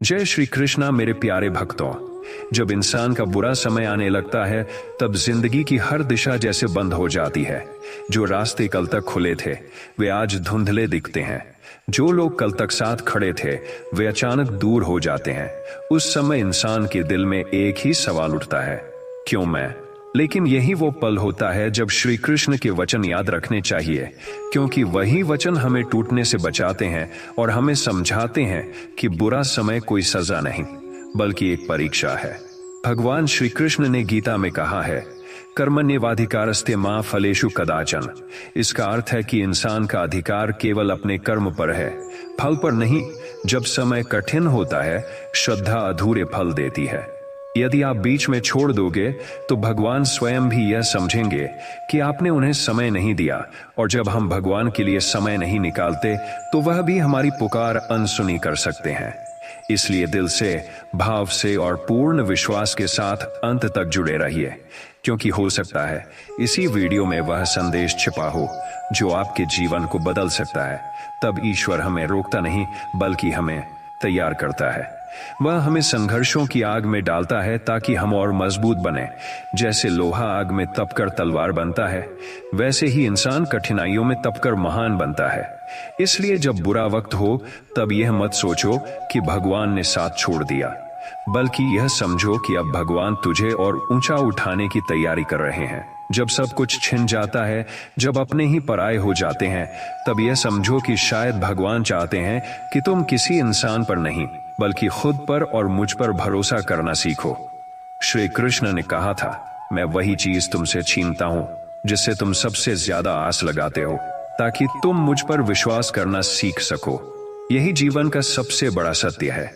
जय श्री कृष्णा मेरे प्यारे भक्तों। जब इंसान का बुरा समय आने लगता है तब जिंदगी की हर दिशा जैसे बंद हो जाती है। जो रास्ते कल तक खुले थे वे आज धुंधले दिखते हैं। जो लोग कल तक साथ खड़े थे वे अचानक दूर हो जाते हैं। उस समय इंसान के दिल में एक ही सवाल उठता है, क्यों मैं? लेकिन यही वो पल होता है जब श्री कृष्ण के वचन याद रखने चाहिए, क्योंकि वही वचन हमें टूटने से बचाते हैं और हमें समझाते हैं कि बुरा समय कोई सजा नहीं बल्कि एक परीक्षा है। भगवान श्री कृष्ण ने गीता में कहा है, कर्मण्येवाधिकारस्ते मा फलेषु कदाचन। इसका अर्थ है कि इंसान का अधिकार केवल अपने कर्म पर है, फल पर नहीं। जब समय कठिन होता है श्रद्धा अधूरे फल देती है। यदि आप बीच में छोड़ दोगे तो भगवान स्वयं भी यह समझेंगे कि आपने उन्हें समय नहीं दिया, और जब हम भगवान के लिए समय नहीं निकालते तो वह भी हमारी पुकार अनसुनी कर सकते हैं। इसलिए दिल से, भाव से और पूर्ण विश्वास के साथ अंत तक जुड़े रहिए, क्योंकि हो सकता है इसी वीडियो में वह संदेश छिपा हो जो आपके जीवन को बदल सकता है। तब ईश्वर हमें रोकता नहीं बल्कि हमें तैयार करता है। वह हमें संघर्षों की आग में डालता है ताकि हम और मजबूत बने। जैसे लोहा आग में तपकर तलवार बनता है, वैसे ही इंसान कठिनाइयों में तपकर महान बनता है। इसलिए जब बुरा वक्त हो तब यह मत सोचो कि भगवान ने साथ छोड़ दिया, बल्कि यह समझो कि अब भगवान तुझे और ऊंचा उठाने की तैयारी कर रहे हैं। जब सब कुछ छिन जाता है, जब अपने ही पराये हो जाते हैं, तब यह समझो कि शायद भगवान चाहते हैं कि तुम किसी इंसान पर नहीं बल्कि खुद पर और मुझ पर भरोसा करना सीखो। श्री कृष्ण ने कहा था, मैं वही चीज तुमसे छीनता हूं जिससे तुम सबसे ज्यादा आस लगाते हो, ताकि तुम मुझ पर विश्वास करना सीख सको। यही जीवन का सबसे बड़ा सत्य है।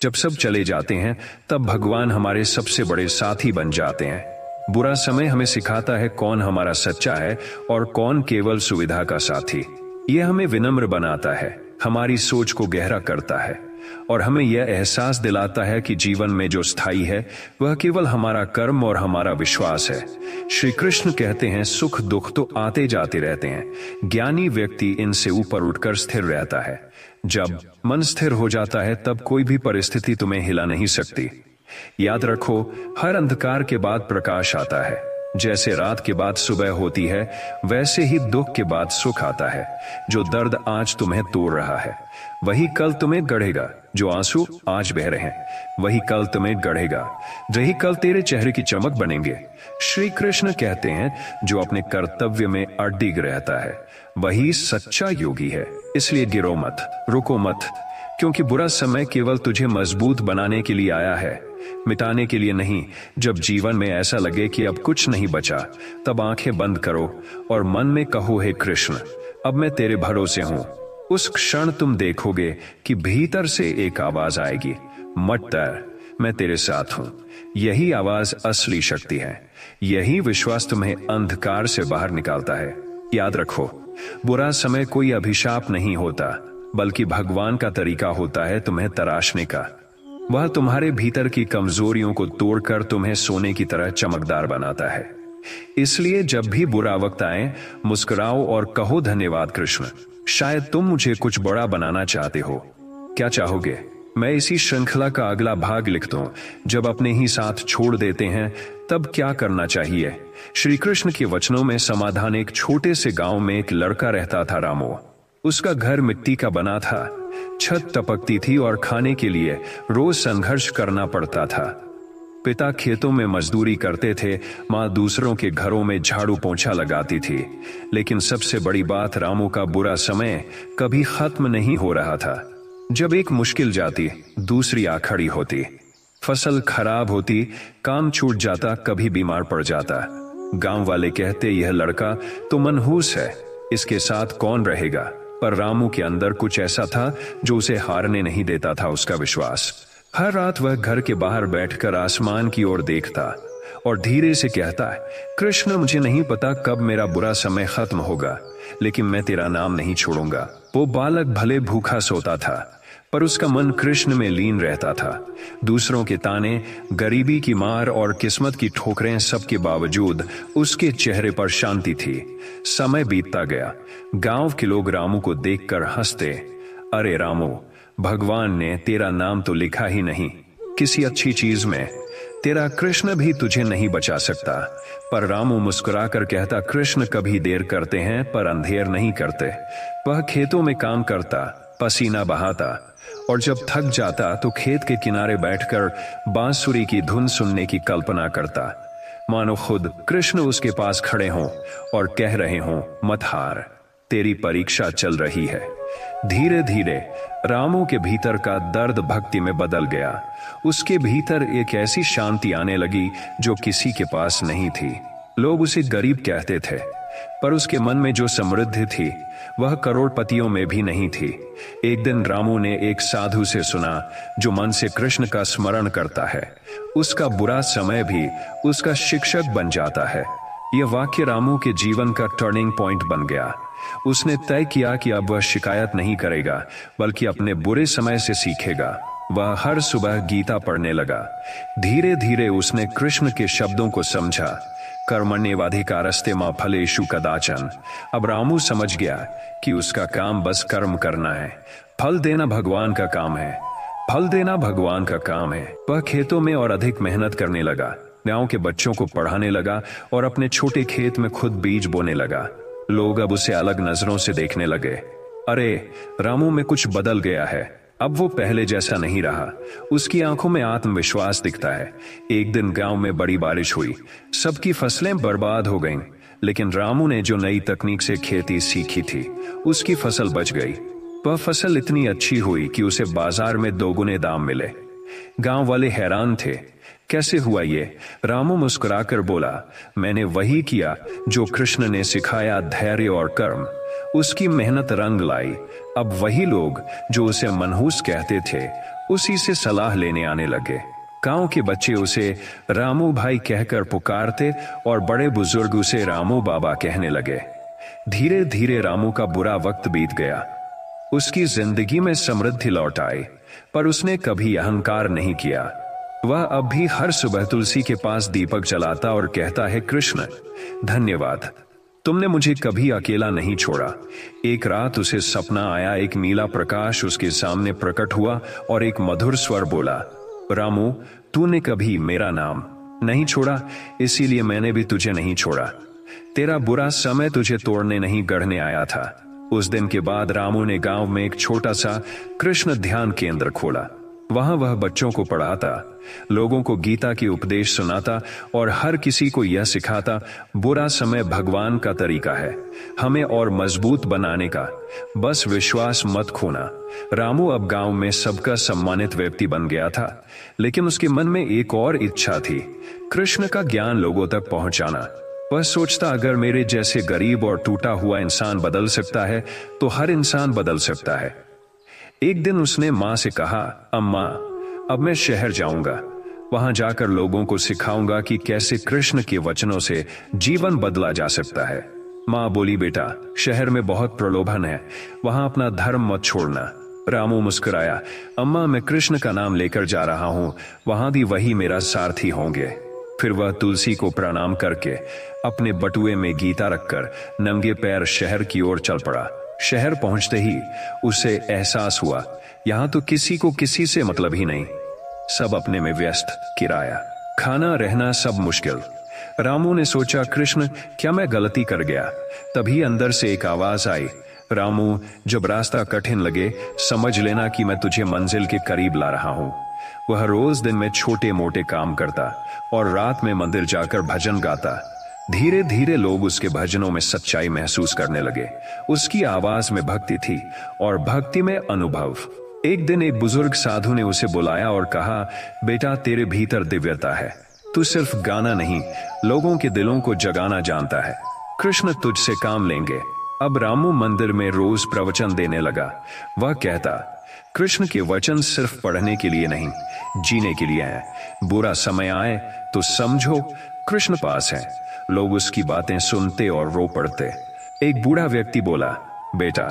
जब सब चले जाते हैं तब भगवान हमारे सबसे बड़े साथी बन जाते हैं। बुरा समय हमें सिखाता है कौन हमारा सच्चा है और कौन केवल सुविधा का साथी। यह हमें विनम्र बनाता है, हमारी सोच को गहरा करता है और हमें यह एहसास दिलाता है कि जीवन में जो स्थायी है वह केवल हमारा कर्म और हमारा विश्वास है। श्री कृष्ण कहते हैं, सुख दुख तो आते जाते रहते हैं, ज्ञानी व्यक्ति इनसे ऊपर उठकर स्थिर रहता है। जब मन स्थिर हो जाता है तब कोई भी परिस्थिति तुम्हें हिला नहीं सकती। याद रखो, हर अंधकार के बाद प्रकाश आता है। जैसे रात के बाद सुबह होती है वैसे ही दुख के बाद सुख आता है। जो दर्द आज तुम्हें तोड़ रहा है वही कल तुम्हें गढ़ेगा। जो आंसू आज बह रहे हैं वही कल तुम्हें गढ़ेगा। वही कल तेरे चेहरे की चमक बनेंगे। श्री कृष्ण कहते हैं, जो अपने कर्तव्य में अडिग रहता है वही सच्चा योगी है। इसलिए गिरो मत, रुको मत, क्योंकि बुरा समय केवल तुझे मजबूत बनाने के लिए आया है, मिटाने के लिए नहीं। जब जीवन में ऐसा लगे कि अब कुछ नहीं बचा, तब आंखें बंद करो और मन में कहो, हे कृष्ण, अब मैं तेरे भरोसे हूं। उस क्षण तुम देखोगे कि भीतर से एक आवाज आएगी, मत डर, मैं तेरे साथ हूं। यही आवाज असली शक्ति है। यही विश्वास तुम्हें अंधकार से बाहर निकालता है। याद रखो, बुरा समय कोई अभिशाप नहीं होता बल्कि भगवान का तरीका होता है तुम्हें तराशने का। वह तुम्हारे भीतर की कमजोरियों को तोड़कर तुम्हें सोने की तरह चमकदार बनाता है। इसलिए जब भी बुरा वक्त आए, मुस्कुराओ और कहो, धन्यवाद कृष्ण, शायद तुम मुझे कुछ बड़ा बनाना चाहते हो। क्या चाहोगे? मैं इसी श्रृंखला का अगला भाग लिखता हूं। जब अपने ही साथ छोड़ देते हैं तब क्या करना चाहिए? श्री कृष्ण के वचनों में समाधान। एक छोटे से गांव में एक लड़का रहता था, रामो। उसका घर मिट्टी का बना था, छत टपकती थी और खाने के लिए रोज संघर्ष करना पड़ता था। पिता खेतों में मजदूरी करते थे, माँ दूसरों के घरों में झाड़ू पोंछा लगाती थी। लेकिन सबसे बड़ी बात, रामू का बुरा समय कभी खत्म नहीं हो रहा था। जब एक मुश्किल जाती दूसरी आ खड़ी होती, फसल खराब होती, काम छूट जाता, कभी बीमार पड़ जाता। गांव वाले कहते, यह लड़का तो मनहूस है, इसके साथ कौन रहेगा? पर रामू के अंदर कुछ ऐसा था जो उसे हारने नहीं देता था, उसका विश्वास। हर रात वह घर के बाहर बैठकर आसमान की ओर देखता और धीरे से कहता, कृष्ण, मुझे नहीं पता कब मेरा बुरा समय खत्म होगा, लेकिन मैं तेरा नाम नहीं छोड़ूंगा। वो बालक भले भूखा सोता था पर उसका मन कृष्ण में लीन रहता था। दूसरों के ताने, गरीबी की मार और किस्मत की ठोकरें, सबके बावजूद उसके चेहरे पर शांति थी। समय बीतता गया। गांव के लोग रामू को देखकर हंसते, अरे रामू, भगवान ने तेरा नाम तो लिखा ही नहीं किसी अच्छी चीज में, तेरा कृष्ण भी तुझे नहीं बचा सकता। पर रामू मुस्कुराकर कहता, कृष्ण कभी देर करते हैं पर अंधेर नहीं करते। वह खेतों में काम करता, पसीना बहाता, और जब थक जाता तो खेत के किनारे बैठकर बांसुरी की धुन सुनने की कल्पना करता, मानो खुद कृष्ण उसके पास खड़े हों और कह रहे हों, मत हार, तेरी परीक्षा चल रही है। धीरे धीरे रामू के भीतर का दर्द भक्ति में बदल गया। उसके भीतर एक ऐसी शांति आने लगी जो किसी के पास नहीं थी। लोग उसे गरीब कहते थे, पर उसके मन में जो समृद्धि थी वह करोड़पतियों में भी नहीं थी। एक दिन रामू ने एक साधु से सुना, जो मन से कृष्ण का स्मरण करता है उसका बुरा समय भी उसका शिक्षक बन जाता है। यह वाक्य रामू के जीवन का टर्निंग पॉइंट बन गया। उसने तय किया कि अब वह शिकायत नहीं करेगा, बल्कि अपने बुरे समय से सीखेगा। वह हर सुबह गीता पढ़ने लगा। धीरे धीरे उसने कृष्ण के शब्दों को समझा, कर्मण्येवाधिकारस्ते मा फलेषु कदाचन। अब रामू समझ गया कि उसका काम बस कर्म करना है, फल देना भगवान का काम है। फल देना भगवान का काम है। वह खेतों में और अधिक मेहनत करने लगा, गांव के बच्चों को पढ़ाने लगा और अपने छोटे खेत में खुद बीज बोने लगा। लोग अब उसे अलग नजरों से देखने लगे। अरे, रामू में कुछ बदल गया है, अब वो पहले जैसा नहीं रहा। उसकी आंखों में आत्मविश्वास दिखता है। एक दिन गांव में बड़ी बारिश हुई, सबकी फसलें बर्बाद हो गईं, लेकिन रामू ने जो नई तकनीक से खेती सीखी थी उसकी फसल बच गई। वह फसल इतनी अच्छी हुई कि उसे बाजार में दोगुने दाम मिले। गांव वाले हैरान थे, कैसे हुआ ये? रामू मुस्कुराकर बोला, मैंने वही किया जो कृष्ण ने सिखाया, धैर्य और कर्म। उसकी मेहनत रंग लाई। अब वही लोग जो उसे मनहूस कहते थे उसी से सलाह लेने आने लगे। गांव के बच्चे उसे रामू भाई कहकर पुकारते और बड़े बुजुर्ग उसे रामू बाबा कहने लगे। धीरे धीरे रामू का बुरा वक्त बीत गया। उसकी जिंदगी में समृद्धि लौट आई, पर उसने कभी अहंकार नहीं किया। वह अब भी हर सुबह तुलसी के पास दीपक जलाता और कहता है, कृष्ण धन्यवाद, तुमने मुझे कभी अकेला नहीं छोड़ा। एक रात उसे सपना आया, एक नीला प्रकाश उसके सामने प्रकट हुआ और एक मधुर स्वर बोला, रामू, तूने कभी मेरा नाम नहीं छोड़ा, इसीलिए मैंने भी तुझे नहीं छोड़ा। तेरा बुरा समय तुझे तोड़ने नहीं, गढ़ने आया था। उस दिन के बाद रामू ने गांव में एक छोटा सा कृष्ण ध्यान केंद्र खोला। वहां वह बच्चों को पढ़ाता, लोगों को गीता की उपदेश सुनाता और हर किसी को यह सिखाता, बुरा समय भगवान का तरीका है, हमें और मजबूत बनाने का, बस विश्वास मत खोना। रामू अब गांव में सबका सम्मानित व्यक्ति बन गया था, लेकिन उसके मन में एक और इच्छा थी, कृष्ण का ज्ञान लोगों तक पहुंचाना। वह सोचता, अगर मेरे जैसे गरीब और टूटा हुआ इंसान बदल सकता है तो हर इंसान बदल सकता है। एक दिन उसने मां से कहा, अम्मा, अब मैं शहर जाऊंगा, वहां जाकर लोगों को सिखाऊंगा कि कैसे कृष्ण के वचनों से जीवन बदला जा सकता है। मां बोली, बेटा, शहर में बहुत प्रलोभन है, वहां अपना धर्म मत छोड़ना। रामू मुस्कुराया, अम्मा, मैं कृष्ण का नाम लेकर जा रहा हूं, वहां भी वही मेरा सारथी होंगे। फिर वह तुलसी को प्रणाम करके अपने बटुए में गीता रखकर नंगे पैर शहर की ओर चल पड़ा। शहर पहुंचते ही उसे एहसास हुआ, यहां तो किसी को किसी से मतलब ही नहीं, सब अपने में व्यस्त, किराया, खाना, रहना सब मुश्किल। रामू ने सोचा, कृष्ण, क्या मैं गलती कर गया? तभी अंदर से एक आवाज आई, रामू, जब रास्ता कठिन लगे समझ लेना कि मैं तुझे मंजिल के करीब ला रहा हूं। वह रोज दिन में छोटे मोटे काम करता और रात में मंदिर जाकर भजन गाता। धीरे धीरे लोग उसके भजनों में सच्चाई महसूस करने लगे। उसकी आवाज में भक्ति थी और भक्ति में अनुभव। एक दिन एक बुजुर्ग साधु ने उसे बुलाया और कहा, बेटा, तेरे भीतर दिव्यता है, तू सिर्फ गाना नहीं, लोगों के दिलों को जगाना जानता है, कृष्ण तुझसे काम लेंगे। अब रामू मंदिर में रोज प्रवचन देने लगा। वह कहता, कृष्ण के वचन सिर्फ पढ़ने के लिए नहीं, जीने के लिए हैं। बुरा समय आए तो समझो कृष्ण पास है। लोग उसकी बातें सुनते और रो पड़ते। एक बूढ़ा व्यक्ति बोला, बेटा,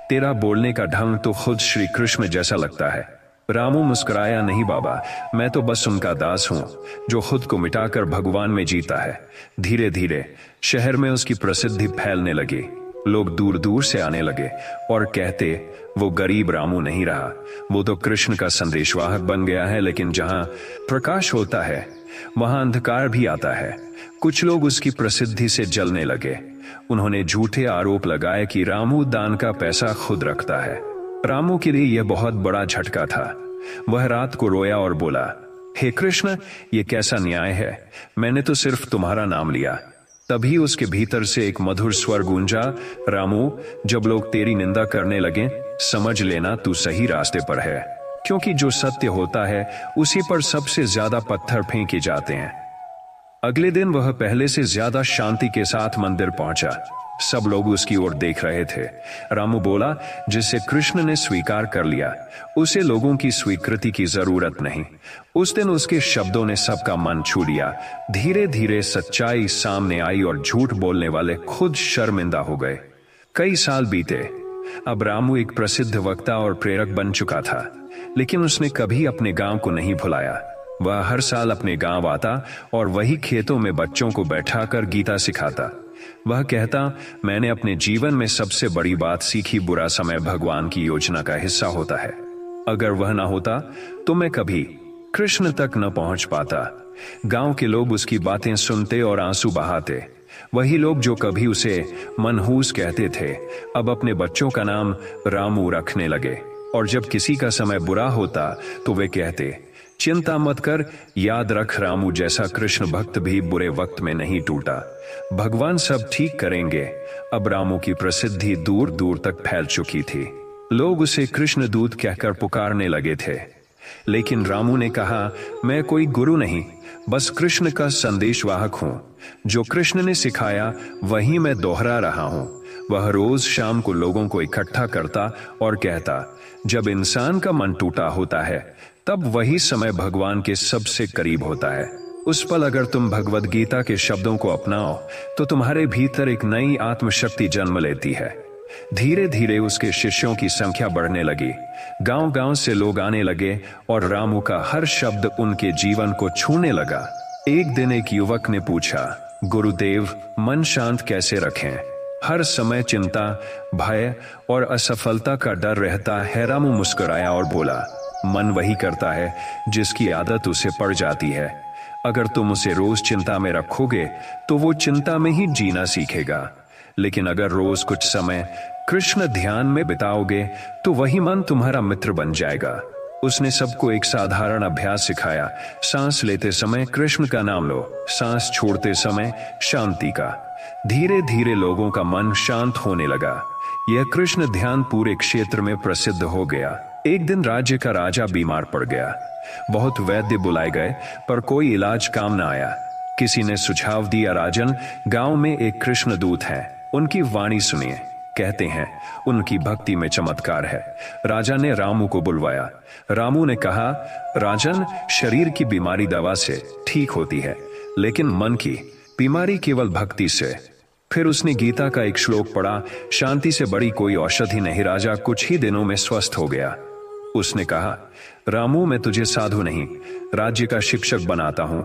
तेरा बोलने का ढंग तो खुद श्री कृष्ण जैसा लगता है। रामू मुस्कुराया, नहीं बाबा, मैं तो बस उनका दास हूं जो खुद को मिटाकर भगवान में जीता है। धीरे धीरे शहर में उसकी प्रसिद्धि फैलने लगी। लोग दूर दूर से आने लगे और कहते, वो गरीब रामू नहीं रहा, वो तो कृष्ण का संदेशवाहक बन गया है। लेकिन जहां प्रकाश होता है वहां अंधकार भी आता है। कुछ लोग उसकी प्रसिद्धि से जलने लगे। उन्होंने झूठे आरोप लगाए कि रामू दान का पैसा खुद रखता है। रामू के लिए यह बहुत बड़ा झटका था। वह रात को रोया और बोला, हे कृष्ण, ये कैसा न्याय है? मैंने तो सिर्फ तुम्हारा नाम लिया। तभी उसके भीतर से एक मधुर स्वर गूंजा, रामू, जब लोग तेरी निंदा करने लगे, समझ लेना तू सही रास्ते पर है, क्योंकि जो सत्य होता है उसी पर सबसे ज्यादा पत्थर फेंके जाते हैं। अगले दिन वह पहले से ज्यादा शांति के साथ मंदिर पहुंचा। सब लोग उसकी ओर देख रहे थे। रामू बोला, जिसे कृष्ण ने स्वीकार कर लिया, उसे लोगों की स्वीकृति की जरूरत नहीं। उस दिन उसके शब्दों ने सबका मन छू लिया। धीरे धीरे सच्चाई सामने आई और झूठ बोलने वाले खुद शर्मिंदा हो गए। कई साल बीते। अब रामू एक प्रसिद्ध वक्ता और प्रेरक बन चुका था, लेकिन उसने कभी अपने गांव को नहीं भुलाया। वह हर साल अपने गांव आता और वही खेतों में बच्चों को बैठाकर गीता सिखाता। वह कहता, मैंने अपने जीवन में सबसे बड़ी बात सीखी, बुरा समय भगवान की योजना का हिस्सा होता है। अगर वह ना होता तो मैं कभी कृष्ण तक न पहुंच पाता। गांव के लोग उसकी बातें सुनते और आंसू बहाते। वही लोग जो कभी उसे मनहूस कहते थे, अब अपने बच्चों का नाम रामू रखने लगे। और जब किसी का समय बुरा होता तो वे कहते, चिंता मत कर, याद रख, रामू जैसा कृष्ण भक्त भी बुरे वक्त में नहीं टूटा। भगवान सब ठीक करेंगे। अब रामू की प्रसिद्धि दूर दूर तक फैल चुकी थी। लोग उसे कृष्ण दूत कहकर पुकारने लगे थे। लेकिन रामू ने कहा, मैं कोई गुरु नहीं, बस कृष्ण का संदेशवाहक हूं। जो कृष्ण ने सिखाया वही मैं दोहरा रहा हूं। वह रोज शाम को लोगों को इकट्ठा करता और कहता, जब इंसान का मन टूटा होता है तब वही समय भगवान के सबसे करीब होता है। उस पल अगर तुम भगवद गीता के शब्दों को अपनाओ तो तुम्हारे भीतर एक नई आत्मशक्ति जन्म लेती है। धीरे धीरे उसके शिष्यों की संख्या बढ़ने लगी। गांव गांव से लोग आने लगे और रामू का हर शब्द उनके जीवन को छूने लगा। एक दिन एक युवक ने पूछा, गुरुदेव, मन शांत कैसे रखें? हर समय चिंता, भय और असफलता का डर रहता है। रामू मुस्कुराया और बोला, मन वही करता है जिसकी आदत उसे पड़ जाती है। अगर तुम उसे रोज चिंता में रखोगे तो वो चिंता में ही जीना सीखेगा। लेकिन अगर रोज कुछ समय कृष्ण ध्यान में बिताओगे तो वही मन तुम्हारा मित्र बन जाएगा। उसने सबको एक साधारण अभ्यास सिखाया। सांस लेते समय कृष्ण का नाम लो, सांस छोड़ते समय शांति का। धीरे धीरे लोगों का मन शांत होने लगा। यह कृष्ण ध्यान पूरे क्षेत्र में प्रसिद्ध हो गया। एक दिन राज्य का राजा बीमार पड़ गया। बहुत वैद्य बुलाए गए पर कोई इलाज काम न आया। किसी ने सुझाव दिया, राजन, गांव में एक कृष्ण दूत हैं, उनकी वाणी सुनिए। कहते हैं उनकी भक्ति में चमत्कार है। राजा ने रामू को बुलवाया। रामू ने कहा, राजन, शरीर की बीमारी दवा से ठीक होती है, लेकिन मन की बीमारी केवल भक्ति से। फिर उसने गीता का एक श्लोक पढ़ा, शांति से बड़ी कोई औषधि नहीं। राजा कुछ ही दिनों में स्वस्थ हो गया। उसने कहा, रामू, मैं तुझे साधु नहीं, राज्य का शिक्षक बनाता हूं।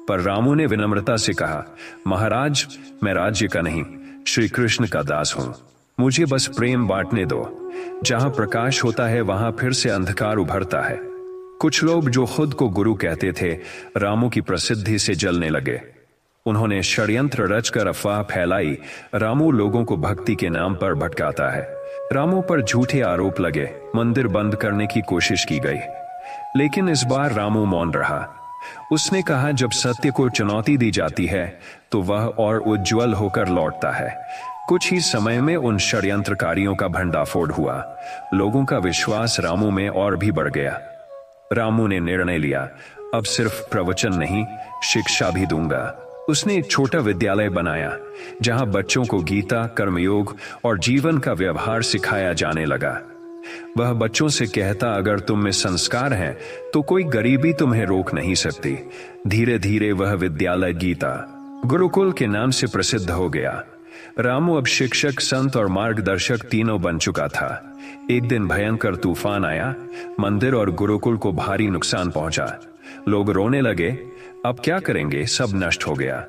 पर रामू ने विनम्रता से कहा, महाराज, मैं राज्य का नहीं, श्री कृष्ण का दास हूं। मुझे बस प्रेम बांटने दो। जहां प्रकाश होता है वहां फिर से अंधकार उभरता है। कुछ लोग जो खुद को गुरु कहते थे, रामू की प्रसिद्धि से जलने लगे। उन्होंने षड्यंत्र रचकर अफवाह फैलाई, रामू लोगों को भक्ति के नाम पर भटकाता है। रामू पर झूठे आरोप लगे, मंदिर बंद करने की कोशिश की गई। लेकिन इस बार रामू मौन रहा। उसने कहा, जब सत्य को चुनौती दी जाती है तो वह और उज्जवल होकर लौटता है। कुछ ही समय में उन षड्यंत्रकारियों का भंडाफोड़ हुआ। लोगों का विश्वास रामू में और भी बढ़ गया। रामू ने निर्णय लिया, अब सिर्फ प्रवचन नहीं, शिक्षा भी दूंगा। उसने एक छोटा विद्यालय बनाया जहां बच्चों को गीता, कर्मयोग और जीवन का व्यवहार सिखाया जाने लगा। वह बच्चों से कहता, अगर तुम में संस्कार हैं तो कोई गरीबी तुम्हें रोक नहीं सकती। धीरे धीरे वह विद्यालय गीता गुरुकुल के नाम से प्रसिद्ध हो गया। रामू अब शिक्षक, संत और मार्गदर्शक तीनों बन चुका था। एक दिन भयंकर तूफान आया। मंदिर और गुरुकुल को भारी नुकसान पहुंचा। लोग रोने लगे, अब क्या करेंगे, सब नष्ट हो गया।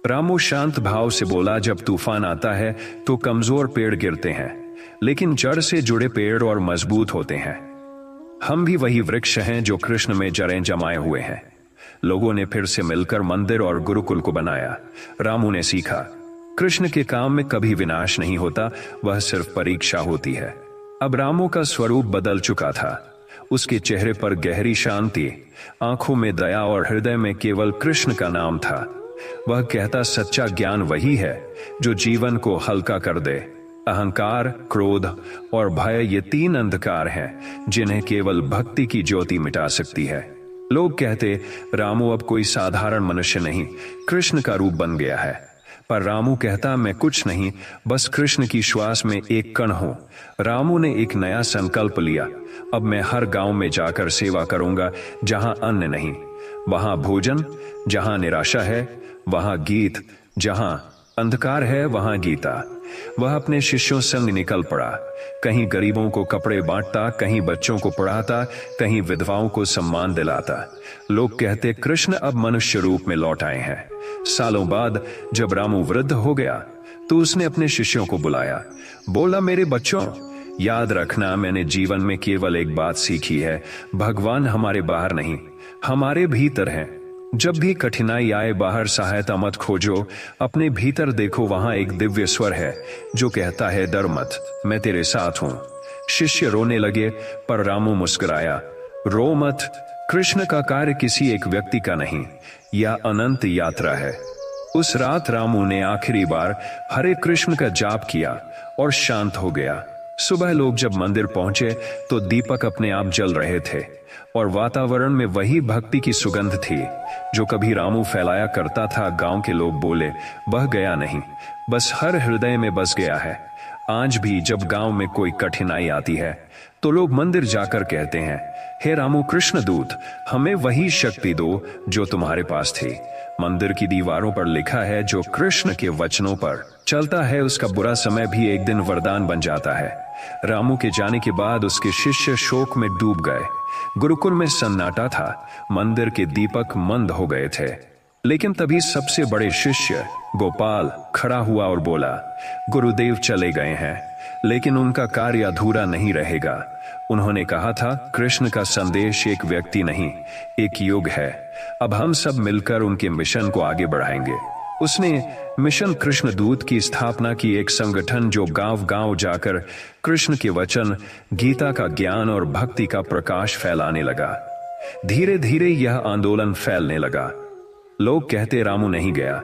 रामू शांत भाव से बोला, जब तूफान आता है तो कमजोर पेड़ गिरते हैं, लेकिन जड़ से जुड़े पेड़ और मजबूत होते हैं। हम भी वही वृक्ष हैं जो कृष्ण में जड़ें जमाए हुए हैं। लोगों ने फिर से मिलकर मंदिर और गुरुकुल को बनाया। रामू ने सीखा, कृष्ण के काम में कभी विनाश नहीं होता, वह सिर्फ परीक्षा होती है। अब रामू का स्वरूप बदल चुका था। उसके चेहरे पर गहरी शांति, आंखों में दया और हृदय में केवल कृष्ण का नाम था। वह कहता, सच्चा ज्ञान वही है जो जीवन को हल्का कर दे। अहंकार, क्रोध और भय ये 3 अंधकार हैं जिन्हें केवल भक्ति की ज्योति मिटा सकती है। लोग कहते, रामू अब कोई साधारण मनुष्य नहीं, कृष्ण का रूप बन गया है। पर रामू कहता, मैं कुछ नहीं, बस कृष्ण की श्वास में एक कण हूं। रामू ने एक नया संकल्प लिया, अब मैं हर गांव में जाकर सेवा करूंगा। जहां अन्न नहीं वहां भोजन, जहां निराशा है वहां गीत, जहां अंधकार है वहां गीता। वह अपने शिष्यों संग निकल पड़ा। कहीं गरीबों को कपड़े बांटता, कहीं बच्चों को पढ़ाता, कहीं विधवाओं को सम्मान दिलाता। लोग कहते, कृष्ण अब मनुष्य रूप में लौट आए हैं। सालों बाद जब रामू वृद्ध हो गया तो उसने अपने शिष्यों को बुलाया। बोला, मेरे बच्चों, याद रखना, मैंने जीवन में केवल एक बात सीखी है, भगवान हमारे बाहर नहीं, हमारे भीतर है। जब भी कठिनाई आए, बाहर सहायता मत खोजो, अपने भीतर देखो, वहां एक दिव्य स्वर है जो कहता है, डर मत, मैं तेरे साथ हूं। शिष्य रोने लगे, पर रामू मुस्कुराया, रो मत, कृष्ण का कार्य किसी एक व्यक्ति का नहीं, यह अनंत यात्रा है। उस रात रामू ने आखिरी बार हरे कृष्ण का जाप किया और शांत हो गया। सुबह लोग जब मंदिर पहुंचे तो दीपक अपने आप जल रहे थे और वातावरण में वही भक्ति की सुगंध थी जो कभी रामू फैलाया करता था। गांव के लोग बोले, बह गया नहीं, बस हर हृदय में बस गया है। आज भी जब गांव में कोई कठिनाई आती है तो लोग मंदिर जाकर कहते हैं, हे रामू कृष्ण दूत, हमें वही शक्ति दो जो तुम्हारे पास थी। मंदिर की दीवारों पर लिखा है, जो कृष्ण के वचनों पर चलता है उसका बुरा समय भी एक दिन वरदान बन जाता है। रामू के जाने के बाद उसके शिष्य शोक में डूब गए। गुरुकुल में सन्नाटा था, मंदिर के दीपक मंद हो गए थे। लेकिन तभी सबसे बड़े शिष्य गोपाल खड़ा हुआ और बोला, गुरुदेव चले गए हैं, लेकिन उनका कार्य अधूरा नहीं रहेगा। उन्होंने कहा था, कृष्ण का संदेश एक व्यक्ति नहीं, एक युग है। अब हम सब मिलकर उनके मिशन को आगे बढ़ाएंगे। उसने मिशन कृष्ण दूत की स्थापना की, एक संगठन जो गांव गांव जाकर कृष्ण के वचन, गीता का ज्ञान और भक्ति का प्रकाश फैलाने लगा। धीरे धीरे यह आंदोलन फैलने लगा। लोग कहते, रामू नहीं गया,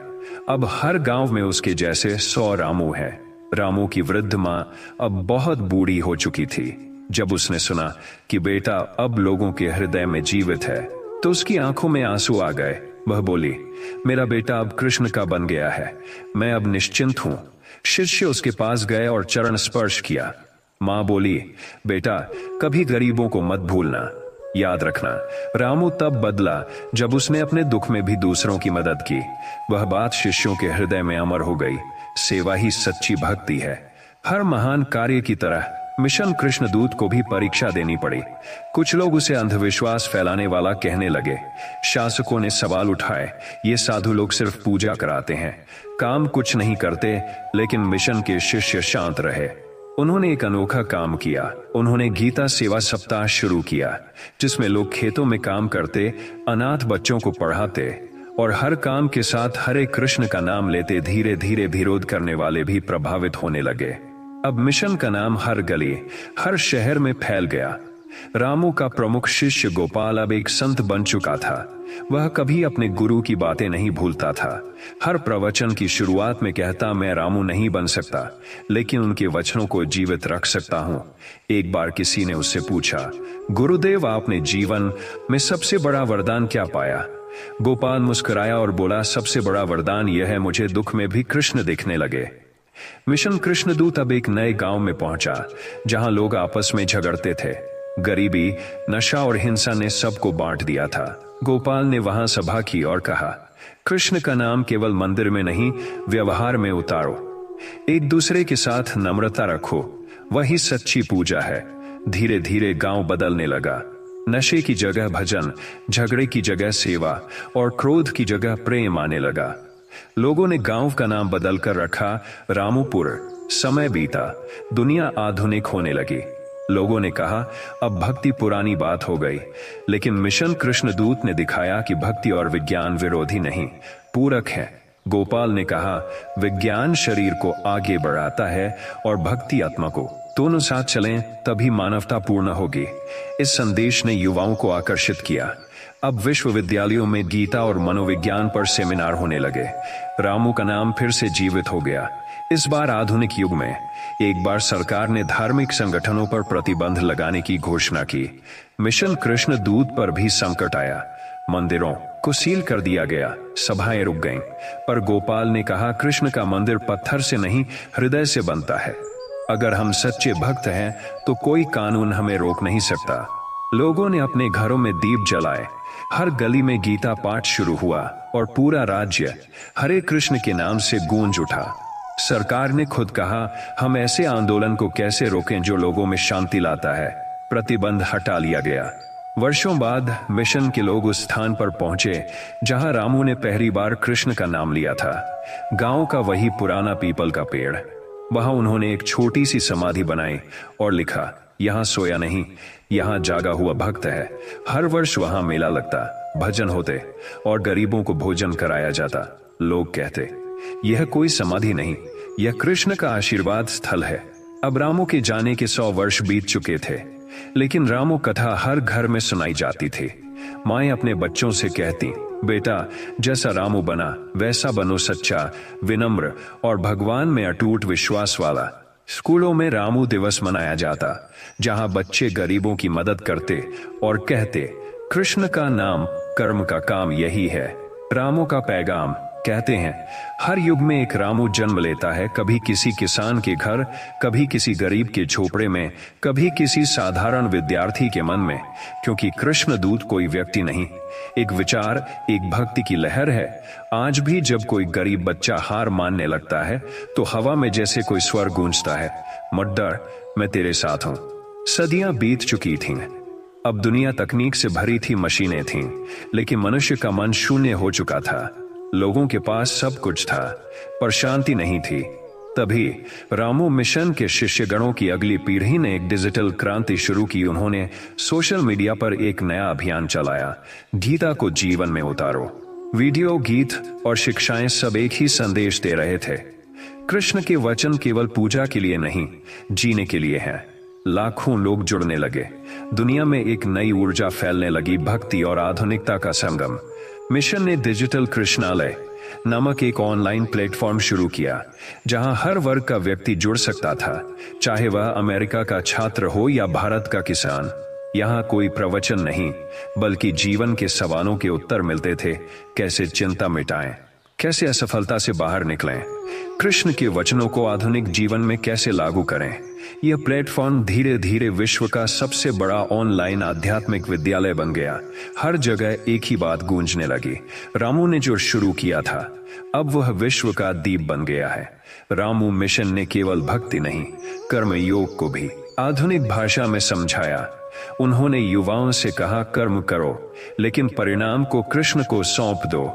अब हर गांव में उसके जैसे 100 रामू हैं। रामू की वृद्ध मां अब बहुत बूढ़ी हो चुकी थी। जब उसने सुना कि बेटा अब लोगों के हृदय में जीवित है तो उसकी आंखों में आंसू आ गए। वह बोली, मेरा बेटा अब कृष्ण का बन गया है, मैं अब निश्चिंत हूं। शिष्य उसके पास गए और चरण स्पर्श किया। मां बोली, बेटा कभी गरीबों को मत भूलना। याद रखना, रामू तब बदला जब उसने अपने दुख में भी दूसरों की मदद की। वह बात शिष्यों के हृदय में अमर हो गई। सेवा ही सच्ची भक्ति है। हर महान कार्य की तरह मिशन कृष्ण दूत को भी परीक्षा देनी पड़ी। कुछ लोग उसे अंधविश्वास फैलाने वाला कहने लगे। शासकों ने सवाल उठाए, ये साधु लोग सिर्फ पूजा कराते हैं, काम कुछ नहीं करते। लेकिन मिशन के शिष्य शांत रहे। उन्होंने एक अनोखा काम किया। उन्होंने गीता सेवा सप्ताह शुरू किया, जिसमें लोग खेतों में काम करते, अनाथ बच्चों को पढ़ाते और हर काम के साथ हरे कृष्ण का नाम लेते। धीरे धीरे विरोध करने वाले भी प्रभावित होने लगे। अब मिशन का नाम हर गली, हर शहर में फैल गया। रामू का प्रमुख शिष्य गोपाल अब एक संत बन चुका था। वह कभी अपने गुरु की बातें नहीं भूलता था। हर प्रवचन की शुरुआत में कहता, मैं रामू नहीं बन सकता, लेकिन उनके वचनों को जीवित रख सकता हूं। एक बार किसी ने उससे पूछा, गुरुदेव आपने जीवन में सबसे बड़ा वरदान क्या पाया? गोपाल मुस्कुराया और बोला, सबसे बड़ा वरदान यह है, मुझे दुख में भी कृष्ण दिखने लगे। मिशन कृष्णदूत अब एक नए गांव में पहुंचा, जहां लोग आपस में झगड़ते थे। गरीबी, नशा और हिंसा ने सबको बांट दिया था। गोपाल ने वहां सभा की और कहा, कृष्ण का नाम केवल मंदिर में नहीं, व्यवहार में उतारो। एक दूसरे के साथ नम्रता रखो, वही सच्ची पूजा है। धीरे धीरे गांव बदलने लगा। नशे की जगह भजन, झगड़े की जगह सेवा और क्रोध की जगह प्रेम आने लगा। लोगों ने गांव का नाम बदलकर रखा रामूपुर। समय बीता, दुनिया आधुनिक होने लगी। लोगों ने कहा अब भक्ति पुरानी बात हो गई, लेकिन मिशन कृष्णदूत ने दिखाया कि भक्ति और विज्ञान विरोधी नहीं, पूरक है। गोपाल ने कहा विज्ञान शरीर को आगे बढ़ाता है और भक्ति आत्मा को, दोनों साथ चलें तभी मानवता पूर्ण होगी। इस संदेश ने युवाओं को आकर्षित किया। अब विश्वविद्यालयों में गीता और मनोविज्ञान पर सेमिनार होने लगे। रामू का नाम फिर से जीवित हो गया। इस बार आधुनिक युग में एक बार सरकार ने धार्मिक संगठनों पर प्रतिबंध लगाने की घोषणा की। मिशन कृष्णदूत पर भी संकट आया। मंदिरों को सील कर दिया गया, सभाएं रुक गईं। पर गोपाल ने कहा कृष्ण का मंदिर पत्थर से नहीं, हृदय से बनता है। अगर हम सच्चे भक्त हैं तो कोई कानून हमें रोक नहीं सकता। लोगों ने अपने घरों में दीप जलाए, हर गली में गीता पाठ शुरू हुआ और पूरा राज्य हरे कृष्ण के नाम से गूंज उठा। सरकार ने खुद कहा हम ऐसे आंदोलन को कैसे रोकें जो लोगों में शांति लाता है। प्रतिबंध हटा लिया गया। वर्षों बाद मिशन के लोग उस स्थान पर पहुंचे जहां रामू ने पहली बार कृष्ण का नाम लिया था। गांव का वही पुराना पीपल का पेड़। वहां उन्होंने एक छोटी सी समाधि बनाई और लिखा यहां सोया नहीं, यहां जागा हुआ भक्त है। हर वर्ष वहां मेला लगता, भजन होते और गरीबों को भोजन कराया जाता। लोग कहते यह कोई समाधि नहीं, यह कृष्ण का आशीर्वाद स्थल है। अब रामू के जाने के 100 वर्ष बीत चुके थे, लेकिन रामू कथा हर घर में सुनाई जाती थी। माएं अपने बच्चों से कहती बेटा जैसा रामू बना वैसा बनो, सच्चा, विनम्र और भगवान में अटूट विश्वास वाला। स्कूलों में रामू दिवस मनाया जाता, जहां बच्चे गरीबों की मदद करते और कहते कृष्ण का नाम कर्म का काम यही है। रामू का पैगाम, कहते हैं हर युग में एक रामू जन्म लेता है, कभी किसी किसान के घर, कभी किसी गरीब के झोपड़े में, कभी किसी साधारण विद्यार्थी के मन में। क्योंकि कृष्ण दूत कोई व्यक्ति नहीं, एक विचार, एक भक्ति की लहर है। आज भी जब कोई गरीब बच्चा हार मानने लगता है तो हवा में जैसे कोई स्वर गूंजता है, मत डर, मैं तेरे साथ हूं। सदियां बीत चुकी थीं। अब दुनिया तकनीक से भरी थी, मशीनें थीं, लेकिन मनुष्य का मन शून्य हो चुका था। लोगों के पास सब कुछ था पर शांति नहीं थी। तभी रामू मिशन के शिष्यगणों की अगली पीढ़ी ने एक डिजिटल क्रांति शुरू की। उन्होंने सोशल मीडिया पर एक नया अभियान चलाया, गीता को जीवन में उतारो। वीडियो, गीत और शिक्षाएं सब एक ही संदेश दे रहे थे, कृष्ण के वचन केवल पूजा के लिए नहीं, जीने के लिए हैं। लाखों लोग जुड़ने लगे। दुनिया में एक नई ऊर्जा फैलने लगी, भक्ति और आधुनिकता का संगम। मिशन ने डिजिटल कृष्णालय नामक एक ऑनलाइन प्लेटफॉर्म शुरू किया, जहां हर वर्ग का व्यक्ति जुड़ सकता था, चाहे वह अमेरिका का छात्र हो या भारत का किसान। यहां कोई प्रवचन नहीं, बल्कि जीवन के सवालों के उत्तर मिलते थे। कैसे चिंता मिटाएं, कैसे असफलता से बाहर निकलें, कृष्ण के वचनों को आधुनिक जीवन में कैसे लागू करें। यह प्लेटफॉर्म धीरे धीरे विश्व का सबसे बड़ा ऑनलाइन आध्यात्मिक विद्यालय बन गया। हर जगह एक ही बात गूंजने लगी, रामू ने जो शुरू किया था अब वह विश्व का दीप बन गया है। रामू मिशन ने केवल भक्ति नहीं, कर्म योग को भी आधुनिक भाषा में समझाया। उन्होंने युवाओं से कहा कर्म करो, लेकिन परिणाम को कृष्ण को सौंप दो।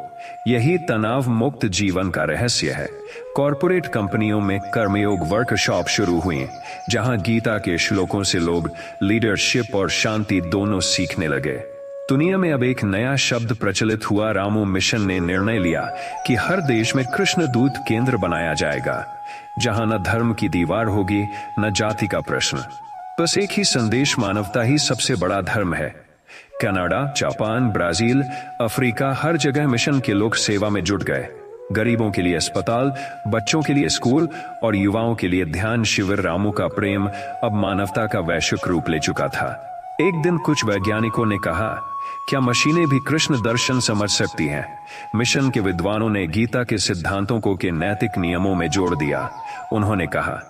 यही तनाव मुक्त जीवन का रहस्य है। कॉरपोरेट कंपनियों में कर्मयोग वर्कशॉप शुरू हुए, जहां गीता के श्लोकों से लोग लीडरशिप और शांति दोनों सीखने लगे। दुनिया में अब एक नया शब्द प्रचलित हुआ। रामू मिशन ने निर्णय लिया कि हर देश में कृष्ण दूत केंद्र बनाया जाएगा, जहां न धर्म की दीवार होगी, न जाति का प्रश्न, बस एक ही संदेश, मानवता ही सबसे बड़ा धर्म है। कनाडा, जापान, ब्राजील, अफ्रीका, हर जगह मिशन के लोग सेवा में जुट गए। गरीबों के लिए अस्पताल, बच्चों के लिए स्कूल और युवाओं के लिए ध्यान शिविर। रामू का प्रेम अब मानवता का वैश्विक रूप ले चुका था। एक दिन कुछ वैज्ञानिकों ने कहा, क्या मशीनें भी कृष्ण दर्शन समझ सकती हैं? मिशन के विद्वानों ने गीता के सिद्धांतों को के नैतिक नियमों में जोड़ दिया। उन्होंने कहा,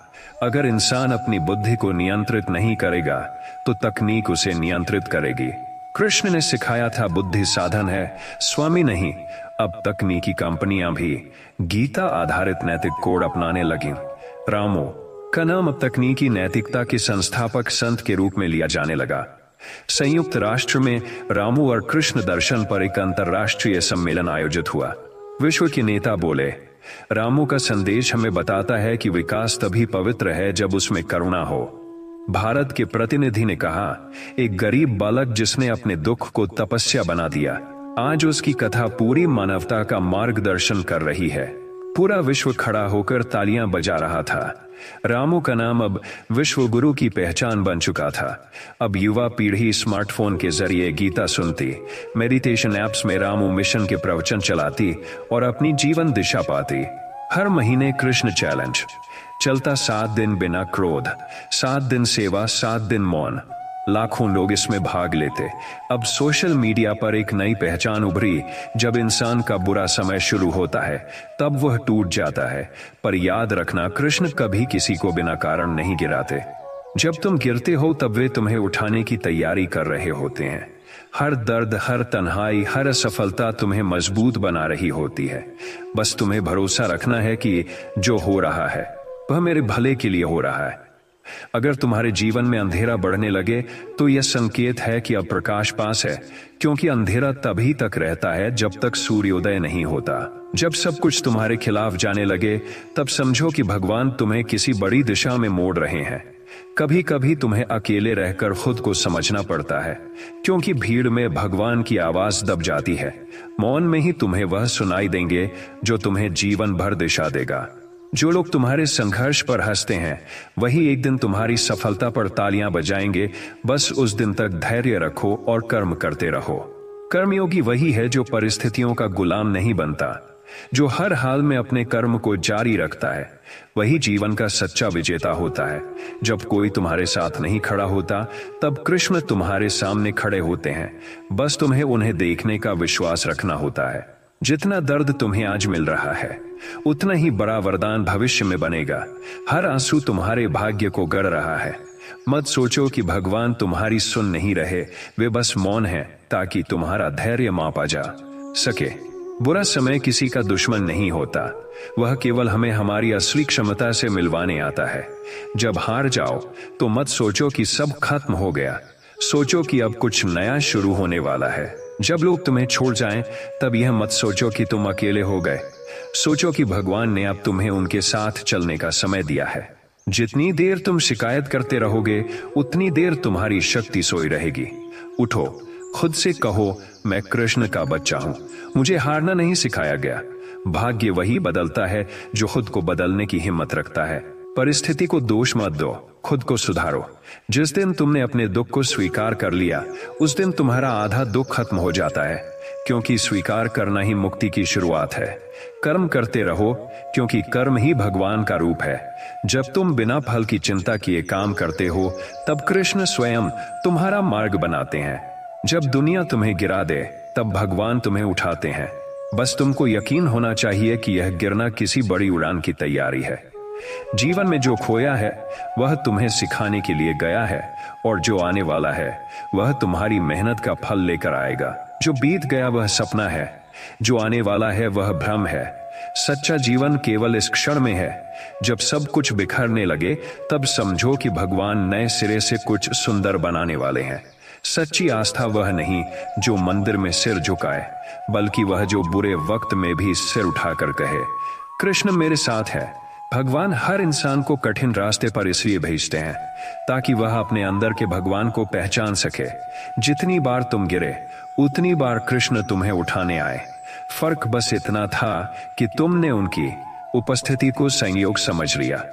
अगर इंसान अपनी बुद्धि को नियंत्रित नहीं करेगा तो तकनीक उसे नियंत्रित करेगी। कृष्ण ने सिखाया था बुद्धि साधन है, स्वामी नहीं। अब तकनीकी कंपनियां भी गीता आधारित नैतिक कोड अपनाने लगी। रामू का नाम अब तकनीकी नैतिकता के संस्थापक संत के रूप में लिया जाने लगा। संयुक्त राष्ट्र में रामू और कृष्ण दर्शन पर एक अंतर्राष्ट्रीय सम्मेलन आयोजित हुआ। विश्व के नेता बोले, रामू का संदेश हमें बताता है कि विकास तभी पवित्र है जब उसमें करुणा हो। भारत के प्रतिनिधि ने कहा, एक गरीब बालक जिसने अपने दुख को तपस्या बना दिया, आज उसकी कथा पूरी मानवता का मार्गदर्शन कर रही है। पूरा विश्व खड़ा होकर तालियां बजा रहा था। रामू का नाम अब विश्व गुरु की पहचान बन चुका था। अब युवा पीढ़ी स्मार्टफोन के जरिए गीता सुनती, मेडिटेशन ऐप्स में रामू मिशन के प्रवचन चलाती और अपनी जीवन दिशा पाती। हर महीने कृष्ण चैलेंज चलता, 7 दिन बिना क्रोध, 7 दिन सेवा, 7 दिन मौन। लाखों लोग इसमें भाग लेते। अब सोशल मीडिया पर एक नई पहचान उभरी। जब इंसान का बुरा समय शुरू होता है तब वह टूट जाता है, पर याद रखना, कृष्ण कभी किसी को बिना कारण नहीं गिराते। जब तुम गिरते हो तब वे तुम्हें उठाने की तैयारी कर रहे होते हैं। हर दर्द, हर तन्हाई, हर असफलता तुम्हें मजबूत बना रही होती है। बस तुम्हें भरोसा रखना है कि जो हो रहा है वह मेरे भले के लिए हो रहा है। अगर तुम्हारे जीवन में अंधेरा बढ़ने लगे तो यह संकेत है कि अब प्रकाश पास है, क्योंकि अंधेरा तभी तक रहता है जब तक सूर्योदय नहीं होता। जब सब कुछ तुम्हारे खिलाफ जाने लगे तब समझो कि भगवान तुम्हें किसी बड़ी दिशा में मोड़ रहे हैं। कभी कभी तुम्हें अकेले रहकर खुद को समझना पड़ता है, क्योंकि भीड़ में भगवान की आवाज दब जाती है। मौन में ही तुम्हें वह सुनाई देंगे जो तुम्हें जीवन भर दिशा देगा। जो लोग तुम्हारे संघर्ष पर हंसते हैं वही एक दिन तुम्हारी सफलता पर तालियां बजाएंगे। बस उस दिन तक धैर्य रखो और कर्म करते रहो। कर्मयोगी वही है जो परिस्थितियों का गुलाम नहीं बनता, जो हर हाल में अपने कर्म को जारी रखता है। वही जीवन का सच्चा विजेता होता है। जब कोई तुम्हारे साथ नहीं खड़ा होता तब कृष्ण तुम्हारे सामने खड़े होते हैं। बस तुम्हें उन्हें देखने का विश्वास रखना होता है। जितना दर्द तुम्हें आज मिल रहा है उतना ही बड़ा वरदान भविष्य में बनेगा। हर आंसू तुम्हारे भाग्य को गढ़ रहा है। मत सोचो कि भगवान तुम्हारी सुन नहीं रहे, वे बस मौन हैं ताकि तुम्हारा धैर्य मापा जा सके। बुरा समय किसी का दुश्मन नहीं होता, वह केवल हमें हमारी असली क्षमता से मिलवाने आता है। जब हार जाओ तो मत सोचो कि सब खत्म हो गया, सोचो कि अब कुछ नया शुरू होने वाला है। जब लोग तुम्हें छोड़ जाएं तब यह मत सोचो कि तुम अकेले हो गए, सोचो कि भगवान ने अब तुम्हें उनके साथ चलने का समय दिया है। जितनी देर तुम शिकायत करते रहोगे उतनी देर तुम्हारी शक्ति सोई रहेगी। उठो, खुद से कहो, मैं कृष्ण का बच्चा हूं, मुझे हारना नहीं सिखाया गया। भाग्य वही बदलता है जो खुद को बदलने की हिम्मत रखता है। परिस्थिति को दोष मत दो, खुद को सुधारो। जिस दिन तुमने अपने दुख को स्वीकार कर लिया उस दिन तुम्हारा आधा दुख खत्म हो जाता है, क्योंकि स्वीकार करना ही मुक्ति की शुरुआत है। कर्म करते रहो, क्योंकि कर्म ही भगवान का रूप है। जब तुम बिना फल की चिंता किए काम करते हो तब कृष्ण स्वयं तुम्हारा मार्ग बनाते हैं। जब दुनिया तुम्हें गिरा दे तब भगवान तुम्हें उठाते हैं। बस तुमको यकीन होना चाहिए कि यह गिरना किसी बड़ी उड़ान की तैयारी है। जीवन में जो खोया है वह तुम्हें सिखाने के लिए गया है, और जो आने वाला है वह तुम्हारी मेहनत का फल लेकर आएगा। जो बीत गया वह सपना है, जो आने वाला है वह भ्रम है। सच्चा जीवन केवल इस क्षण में है। जब सब कुछ बिखरने लगे तब समझो कि भगवान नए सिरे से कुछ सुंदर बनाने वाले हैं। सच्ची आस्था वह नहीं जो मंदिर में सिर झुकाए, बल्कि वह जो बुरे वक्त में भी सिर उठाकर कहे, कृष्ण मेरे साथ है। भगवान हर इंसान को कठिन रास्ते पर इसलिए भेजते हैं ताकि वह अपने अंदर के भगवान को पहचान सके। जितनी बार तुम गिरे उतनी बार कृष्ण तुम्हें उठाने आए। फर्क बस इतना था कि तुमने उनकी उपस्थिति को संयोग समझ लिया।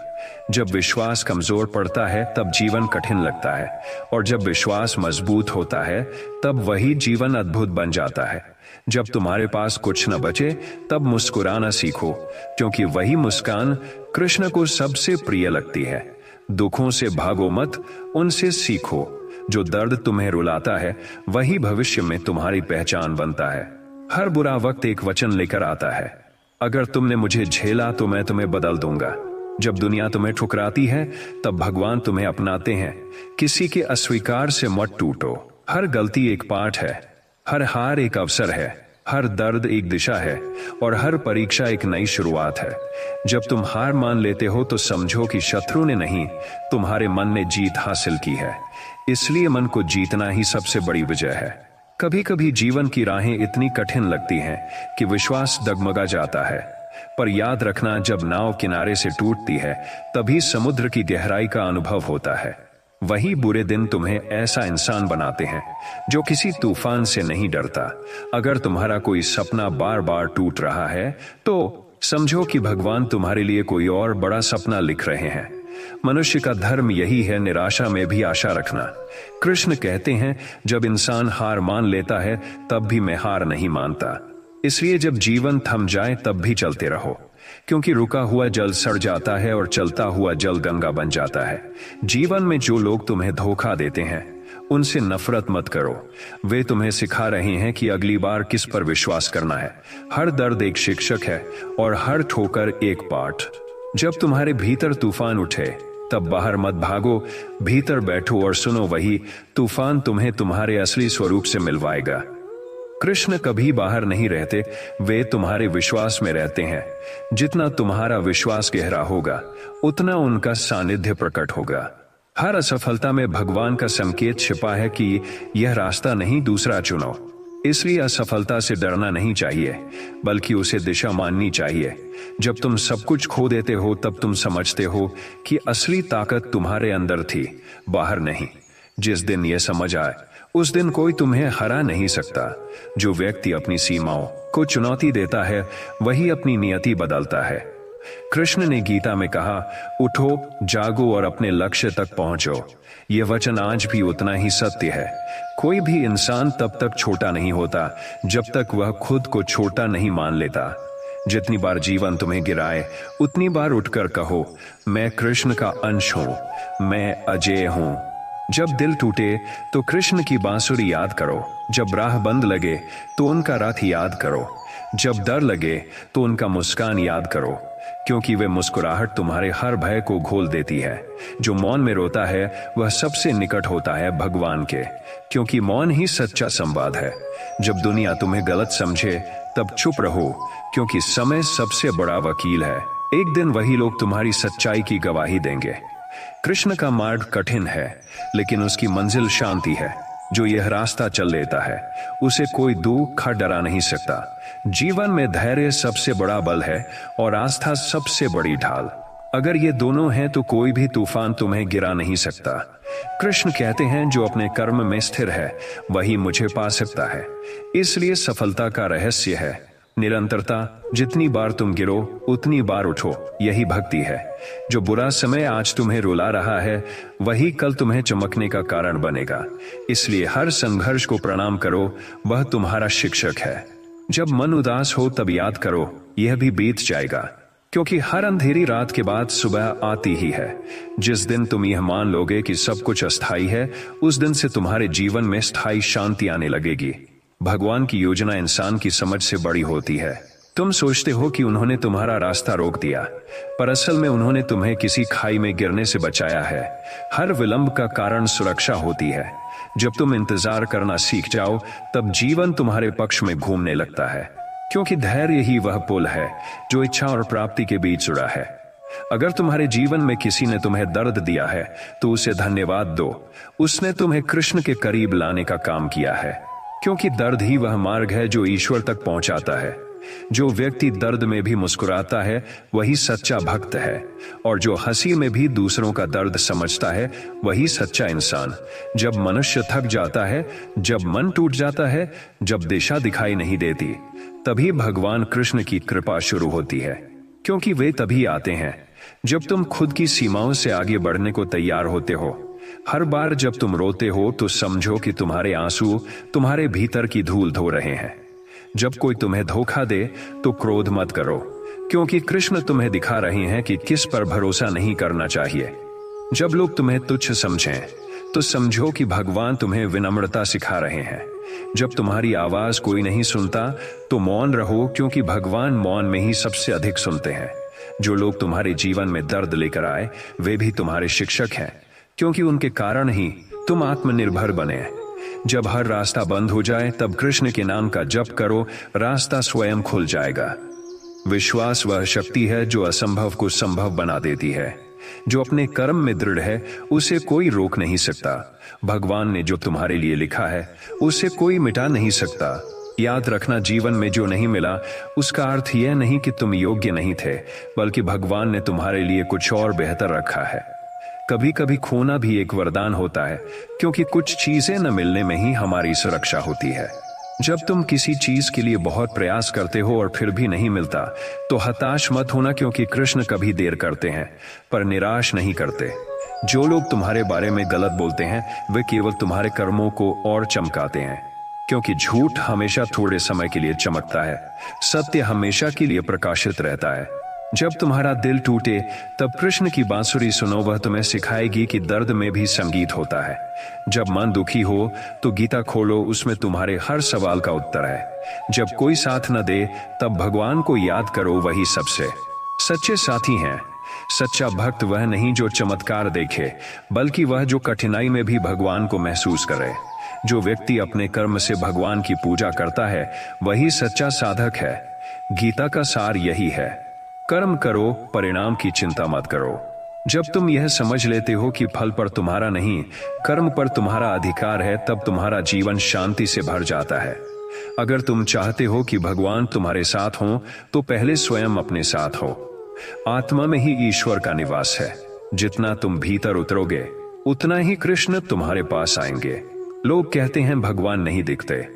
जब विश्वास कमजोर पड़ता है तब जीवन कठिन लगता है, और जब विश्वास मजबूत होता है तब वही जीवन अद्भुत बन जाता है। जब तुम्हारे पास कुछ न बचे तब मुस्कुराना सीखो, क्योंकि वही मुस्कान कृष्ण को सबसे प्रिय लगती है। दुखों से भागो मत, उनसे सीखो। जो दर्द तुम्हें रुलाता है वही भविष्य में तुम्हारी पहचान बनता है। हर बुरा वक्त एक वचन लेकर आता है, अगर तुमने मुझे झेला तो मैं तुम्हें बदल दूंगा। जब दुनिया तुम्हें ठुकराती है तब भगवान तुम्हें अपनाते हैं। किसी के अस्वीकार से मत टूटो। हर गलती एक पाठ है, हर हार एक अवसर है, हर दर्द एक दिशा है, और हर परीक्षा एक नई शुरुआत है। जब तुम हार मान लेते हो तो समझो कि शत्रु ने नहीं, तुम्हारे मन ने जीत हासिल की है। इसलिए मन को जीतना ही सबसे बड़ी विजय है। कभी कभी जीवन की राहें इतनी कठिन लगती हैं कि विश्वास डगमगा जाता है, पर याद रखना, जब नाव किनारे से टूटती है तभी समुद्र की गहराई का अनुभव होता है। वही बुरे दिन तुम्हें ऐसा इंसान बनाते हैं जो किसी तूफान से नहीं डरता। अगर तुम्हारा कोई सपना बार बार टूट रहा है तो समझो कि भगवान तुम्हारे लिए कोई और बड़ा सपना लिख रहे हैं। मनुष्य का धर्म यही है, निराशा में भी आशा रखना। कृष्ण कहते हैं, जब इंसान हार मान लेता है तब भी मैं हार नहीं मानता। इसलिए जब जीवन थम जाए तब भी चलते रहो, क्योंकि रुका हुआ जल सड़ जाता है और चलता हुआ जल गंगा बन जाता है। जीवन में जो लोग तुम्हें धोखा देते हैं उनसे नफरत मत करो। वे तुम्हें सिखा रहे हैं कि अगली बार किस पर विश्वास करना है। हर दर्द एक शिक्षक है और हर ठोकर एक पाठ। जब तुम्हारे भीतर तूफान उठे तब बाहर मत भागो, भीतर बैठो और सुनो, वही तूफान तुम्हें तुम्हारे असली स्वरूप से मिलवाएगा। कृष्ण कभी बाहर नहीं रहते, वे तुम्हारे विश्वास में रहते हैं। जितना तुम्हारा विश्वास गहरा होगा उतना उनका सानिध्य प्रकट होगा। हर असफलता में भगवान का संकेत छिपा है कि यह रास्ता नहीं, दूसरा चुनो। इसलिए असफलता से डरना नहीं चाहिए, बल्कि उसे दिशा माननी चाहिए। जब तुम सब कुछ खो देते हो तब तुम समझते हो कि असली ताकत तुम्हारे अंदर थी, बाहर नहीं। जिस दिन यह समझ आए उस दिन कोई तुम्हें हरा नहीं सकता। जो व्यक्ति अपनी सीमाओं को चुनौती देता है वही अपनी नियति बदलता है। कृष्ण ने गीता में कहा, उठो, जागो और अपने लक्ष्य तक पहुंचो। यह वचन आज भी उतना ही सत्य है। कोई भी इंसान तब तक छोटा नहीं होता जब तक वह खुद को छोटा नहीं मान लेता। जितनी बार जीवन तुम्हें गिराए उतनी बार उठकर कहो, मैं कृष्ण का अंश हूं, मैं अजेय हूं। जब दिल टूटे तो कृष्ण की बांसुरी याद करो। जब राह बंद लगे तो उनका रथ याद करो। जब डर लगे तो उनका मुस्कान याद करो, क्योंकि वे मुस्कुराहट तुम्हारे हर भय को घोल देती है। जो मौन में रोता है वह सबसे निकट होता है भगवान के, क्योंकि मौन ही सच्चा संवाद है। जब दुनिया तुम्हें गलत समझे तब चुप रहो, क्योंकि समय सबसे बड़ा वकील है। एक दिन वही लोग तुम्हारी सच्चाई की गवाही देंगे। कृष्ण का मार्ग कठिन है, लेकिन उसकी मंजिल शांति है। जो यह रास्ता चल लेता है उसे कोई दुख डरा नहीं सकता। जीवन में धैर्य सबसे बड़ा बल है और आस्था सबसे बड़ी ढाल। अगर ये दोनों हैं तो कोई भी तूफान तुम्हें गिरा नहीं सकता। कृष्ण कहते हैं, जो अपने कर्म में स्थिर है वही मुझे पा सकता है। इसलिए सफलता का रहस्य है निरंतरता। जितनी बार तुम गिरो उतनी बार उठो, यही भक्ति है। जो बुरा समय आज तुम्हें रुला रहा है वही कल तुम्हें चमकने का कारण बनेगा। इसलिए हर संघर्ष को प्रणाम करो, वह तुम्हारा शिक्षक है। जब मन उदास हो तब याद करो, यह भी बीत जाएगा, क्योंकि हर अंधेरी रात के बाद सुबह आती ही है। जिस दिन तुम यह मान लोगे कि सब कुछ अस्थायी है, उस दिन से तुम्हारे जीवन में स्थायी शांति आने लगेगी। भगवान की योजना इंसान की समझ से बड़ी होती है। तुम सोचते हो कि उन्होंने तुम्हारा रास्ता रोक दिया, पर असल में उन्होंने तुम्हें किसी खाई में गिरने से बचाया है। हर विलंब का कारण सुरक्षा होती है। जब तुम इंतजार करना सीख जाओ तब जीवन तुम्हारे पक्ष में घूमने लगता है, क्योंकि धैर्य ही वह पुल है जो इच्छा और प्राप्ति के बीच जुड़ा है। अगर तुम्हारे जीवन में किसी ने तुम्हें दर्द दिया है तो उसे धन्यवाद दो। उसने तुम्हें कृष्ण के करीब लाने का काम किया है, क्योंकि दर्द ही वह मार्ग है जो ईश्वर तक पहुंचाता है। जो व्यक्ति दर्द में भी मुस्कुराता है वही सच्चा भक्त है, और जो हंसी में भी दूसरों का दर्द समझता है वही सच्चा इंसान। जब मनुष्य थक जाता है, जब मन टूट जाता है, जब दिशा दिखाई नहीं देती, तभी भगवान कृष्ण की कृपा शुरू होती है। क्योंकि वे तभी आते हैं जब तुम खुद की सीमाओं से आगे बढ़ने को तैयार होते हो। हर बार जब तुम रोते हो तो समझो कि तुम्हारे आंसू तुम्हारे भीतर की धूल धो रहे हैं। जब कोई तुम्हें धोखा दे तो क्रोध मत करो, क्योंकि कृष्ण तुम्हें दिखा रहे हैं कि किस पर भरोसा नहीं करना चाहिए। जब लोग तुम्हें तुच्छ समझें तो समझो कि भगवान तुम्हें विनम्रता सिखा रहे हैं। जब तुम्हारी आवाज कोई नहीं सुनता तो मौन रहो, क्योंकि भगवान मौन में ही सबसे अधिक सुनते हैं। जो लोग तुम्हारे जीवन में दर्द लेकर आए वे भी तुम्हारे शिक्षक हैं, क्योंकि उनके कारण ही तुम आत्मनिर्भर बने। जब हर रास्ता बंद हो जाए तब कृष्ण के नाम का जप करो, रास्ता स्वयं खुल जाएगा। विश्वास वह शक्ति है जो असंभव को संभव बना देती है। जो अपने कर्म में दृढ़ है उसे कोई रोक नहीं सकता। भगवान ने जो तुम्हारे लिए लिखा है उसे कोई मिटा नहीं सकता। याद रखना, जीवन में जो नहीं मिला उसका अर्थ यह नहीं कि तुम योग्य नहीं थे, बल्कि भगवान ने तुम्हारे लिए कुछ और बेहतर रखा है। कभी कभी खोना भी एक वरदान होता है, क्योंकि कुछ चीजें न मिलने में ही हमारी सुरक्षा होती है। जब तुम किसी चीज के लिए बहुत प्रयास करते हो और फिर भी नहीं मिलता, तो हताश मत होना, क्योंकि कृष्ण कभी देर करते हैं पर निराश नहीं करते। जो लोग तुम्हारे बारे में गलत बोलते हैं वे केवल तुम्हारे कर्मों को और चमकाते हैं, क्योंकि झूठ हमेशा थोड़े समय के लिए चमकता है, सत्य हमेशा के लिए प्रकाशित रहता है। जब तुम्हारा दिल टूटे तब कृष्ण की बांसुरी सुनो, वह तुम्हें सिखाएगी कि दर्द में भी संगीत होता है। जब मन दुखी हो तो गीता खोलो, उसमें तुम्हारे हर सवाल का उत्तर है। जब कोई साथ न दे तब भगवान को याद करो, वही सबसे सच्चे साथी हैं। सच्चा भक्त वह नहीं जो चमत्कार देखे, बल्कि वह जो कठिनाई में भी भगवान को महसूस करे। जो व्यक्ति अपने कर्म से भगवान की पूजा करता है वही सच्चा साधक है। गीता का सार यही है, कर्म करो, परिणाम की चिंता मत करो। जब तुम यह समझ लेते हो कि फल पर तुम्हारा नहीं, कर्म पर तुम्हारा अधिकार है, तब तुम्हारा जीवन शांति से भर जाता है। अगर तुम चाहते हो कि भगवान तुम्हारे साथ हो, तो पहले स्वयं अपने साथ हो। आत्मा में ही ईश्वर का निवास है। जितना तुम भीतर उतरोगे उतना ही कृष्ण तुम्हारे पास आएंगे। लोग कहते हैं भगवान नहीं दिखते,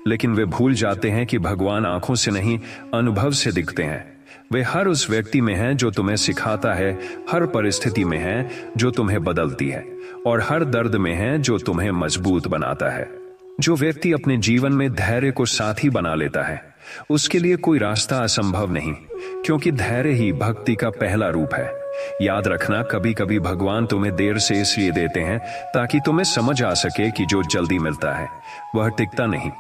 लेकिन वे भूल जाते हैं कि भगवान आंखों से नहीं, अनुभव से दिखते हैं। वे हर उस व्यक्ति में हैं जो तुम्हें सिखाता है, हर परिस्थिति में हैं जो तुम्हें बदलती है, और हर दर्द में हैं जो तुम्हें मजबूत बनाता है। जो व्यक्ति अपने जीवन में धैर्य को साथी बना लेता है, उसके लिए कोई रास्ता असंभव नहीं, क्योंकि धैर्य ही भक्ति का पहला रूप है। याद रखना, कभी कभी भगवान तुम्हें देर से इसलिए देते हैं ताकि तुम्हें समझ आ सके कि जो जल्दी मिलता है वह टिकता नहीं।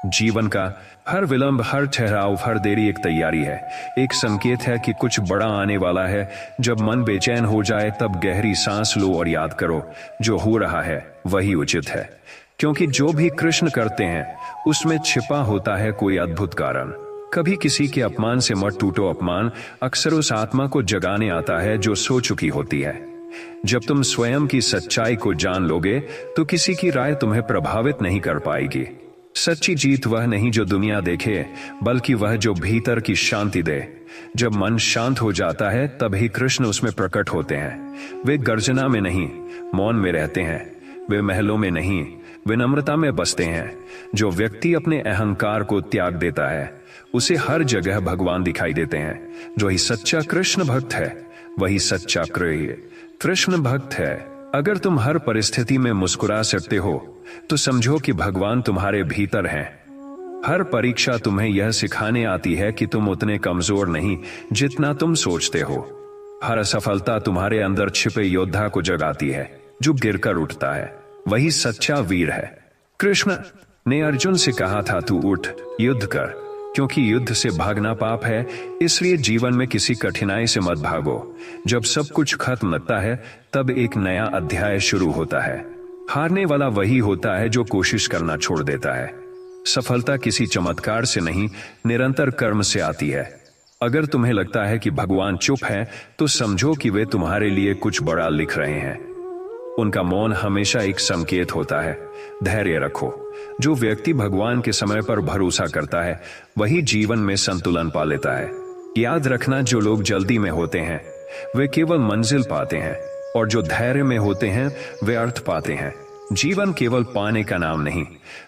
जीवन का हर विलंब, हर ठहराव, हर देरी एक तैयारी है, एक संकेत है कि कुछ बड़ा आने वाला है। जब मन बेचैन हो जाए तब गहरी सांस लो और याद करो, जो हो रहा है वही उचित है, क्योंकि जो भी कृष्ण करते हैं उसमें छिपा होता है कोई अद्भुत कारण। कभी किसी के अपमान से मत टूटो। अपमान अक्सर उस आत्मा को जगाने आता है जो सो चुकी होती है। जब तुम स्वयं की सच्चाई को जान लोगे तो किसी की राय तुम्हें प्रभावित नहीं कर पाएगी। सच्ची जीत वह नहीं जो दुनिया देखे, बल्कि वह जो भीतर की शांति दे। जब मन शांत हो जाता है तभी कृष्ण उसमें प्रकट होते हैं। वे गर्जना में नहीं, मौन में रहते हैं। वे महलों में नहीं, विनम्रता में बसते हैं। जो व्यक्ति अपने अहंकार को त्याग देता है उसे हर जगह भगवान दिखाई देते हैं। जो ही सच्चा कृष्ण भक्त है वही सच्चा कृष्ण भक्त है। अगर तुम हर परिस्थिति में मुस्कुरा सकते हो तो समझो कि भगवान तुम्हारे भीतर हैं। हर परीक्षा तुम्हें यह सिखाने आती है कि तुम उतने कमजोर नहीं जितना तुम सोचते हो। हर असफलता तुम्हारे अंदर छिपे योद्धा को जगाती है, जो गिरकर उठता है वही सच्चा वीर है। कृष्ण ने अर्जुन से कहा था, तू उठ, युद्ध कर, क्योंकि युद्ध से भागना पाप है। इसलिए जीवन में किसी कठिनाई से मत भागो। जब सब कुछ खत्म लगता है तब एक नया अध्याय शुरू होता है। हारने वाला वही होता है जो कोशिश करना छोड़ देता है। सफलता किसी चमत्कार से नहीं, निरंतर कर्म से आती है। अगर तुम्हें लगता है कि भगवान चुप है तो समझो कि वे तुम्हारे लिए कुछ बड़ा लिख रहे हैं। उनका मौन हमेशा एक संकेत होता है। धैर्य रखो। जो व्यक्ति भगवान के समय पर भरोसा करता है वही जीवन में संतुलन पा लेता है। याद रखना, जो लोग जल्दी में होते हैं वे केवल मंजिल पाते हैं, और जो धैर्य में होते हैं वे अर्थ पाते हैं। जीवन केवल पाने का नाम नहीं,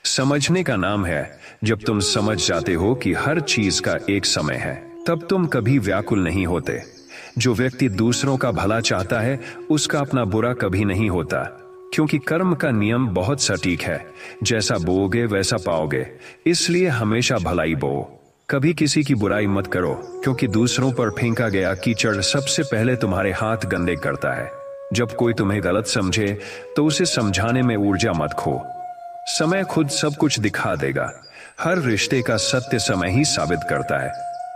समझने का नाम है। जब तुम समझ जाते हो कि हर चीज का एक समय है, तब तुम कभी व्याकुल नहीं होते। जो व्यक्ति दूसरों का भला चाहता है उसका अपना बुरा कभी नहीं होता, क्योंकि कर्म का नियम बहुत सटीक है। जैसा बोओगे वैसा पाओगे, इसलिए हमेशा भलाई बोओ। कभी किसी की बुराई मत करो, क्योंकि दूसरों पर फेंका गया कीचड़ सबसे पहले तुम्हारे हाथ गंदे करता है। जब कोई तुम्हें गलत समझे तो उसे समझाने में ऊर्जा मत खो। समय खुद सब कुछ दिखा देगा। हर रिश्ते का सत्य समय ही साबित करता है।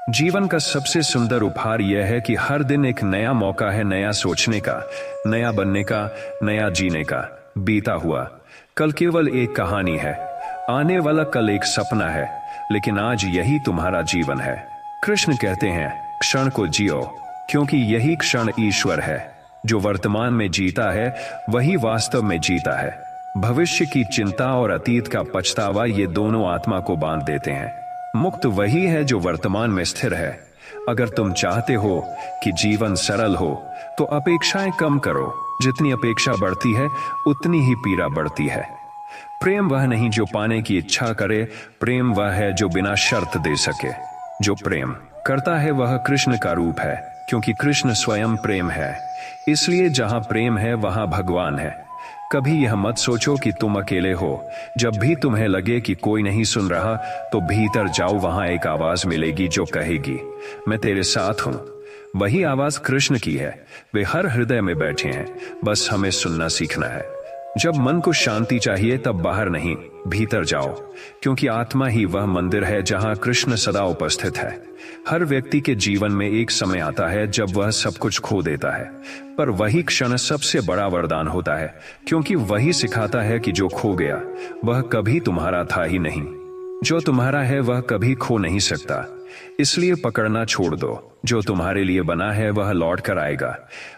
जीवन का सबसे सुंदर उपहार यह है कि हर दिन एक नया मौका है, नया सोचने का, नया बनने का, नया जीने का। बीता हुआ कल केवल एक कहानी है, आने वाला कल एक सपना है, लेकिन आज यही तुम्हारा जीवन है। कृष्ण कहते हैं, क्षण को जियो, क्योंकि यही क्षण ईश्वर है। जो वर्तमान में जीता है वही वास्तव में जीता है। भविष्य की चिंता और अतीत का पछतावा ये दोनों आत्मा को बांध देते हैं। मुक्त वही है जो वर्तमान में स्थिर है। अगर तुम चाहते हो कि जीवन सरल हो तो अपेक्षाएं कम करो। जितनी अपेक्षा बढ़ती है उतनी ही पीड़ा बढ़ती है। प्रेम वह नहीं जो पाने की इच्छा करे, प्रेम वह है जो बिना शर्त दे सके। जो प्रेम करता है वह कृष्ण का रूप है, क्योंकि कृष्ण स्वयं प्रेम है। इसलिए जहां प्रेम है वहां भगवान है। कभी यह मत सोचो कि तुम अकेले हो। जब भी तुम्हें लगे कि कोई नहीं सुन रहा तो भीतर जाओ, वहां एक आवाज मिलेगी जो कहेगी मैं तेरे साथ हूं। वही आवाज कृष्ण की है। वे हर हृदय में बैठे हैं, बस हमें सुनना सीखना है। जब मन को शांति चाहिए तब बाहर नहीं, भीतर जाओ, क्योंकि आत्मा ही वह मंदिर है जहां कृष्ण सदा उपस्थित है। हर व्यक्ति के जीवन में एक समय आता है जब वह सब कुछ खो देता है, पर वही क्षण सबसे बड़ा वरदान होता है, क्योंकि वही सिखाता है कि जो खो गया वह कभी तुम्हारा था ही नहीं। जो तुम्हारा है वह कभी खो नहीं सकता। इसलिए पकड़ना छोड़ दो। जो तुम्हारे लिए बना है वह लौट कर आएगा।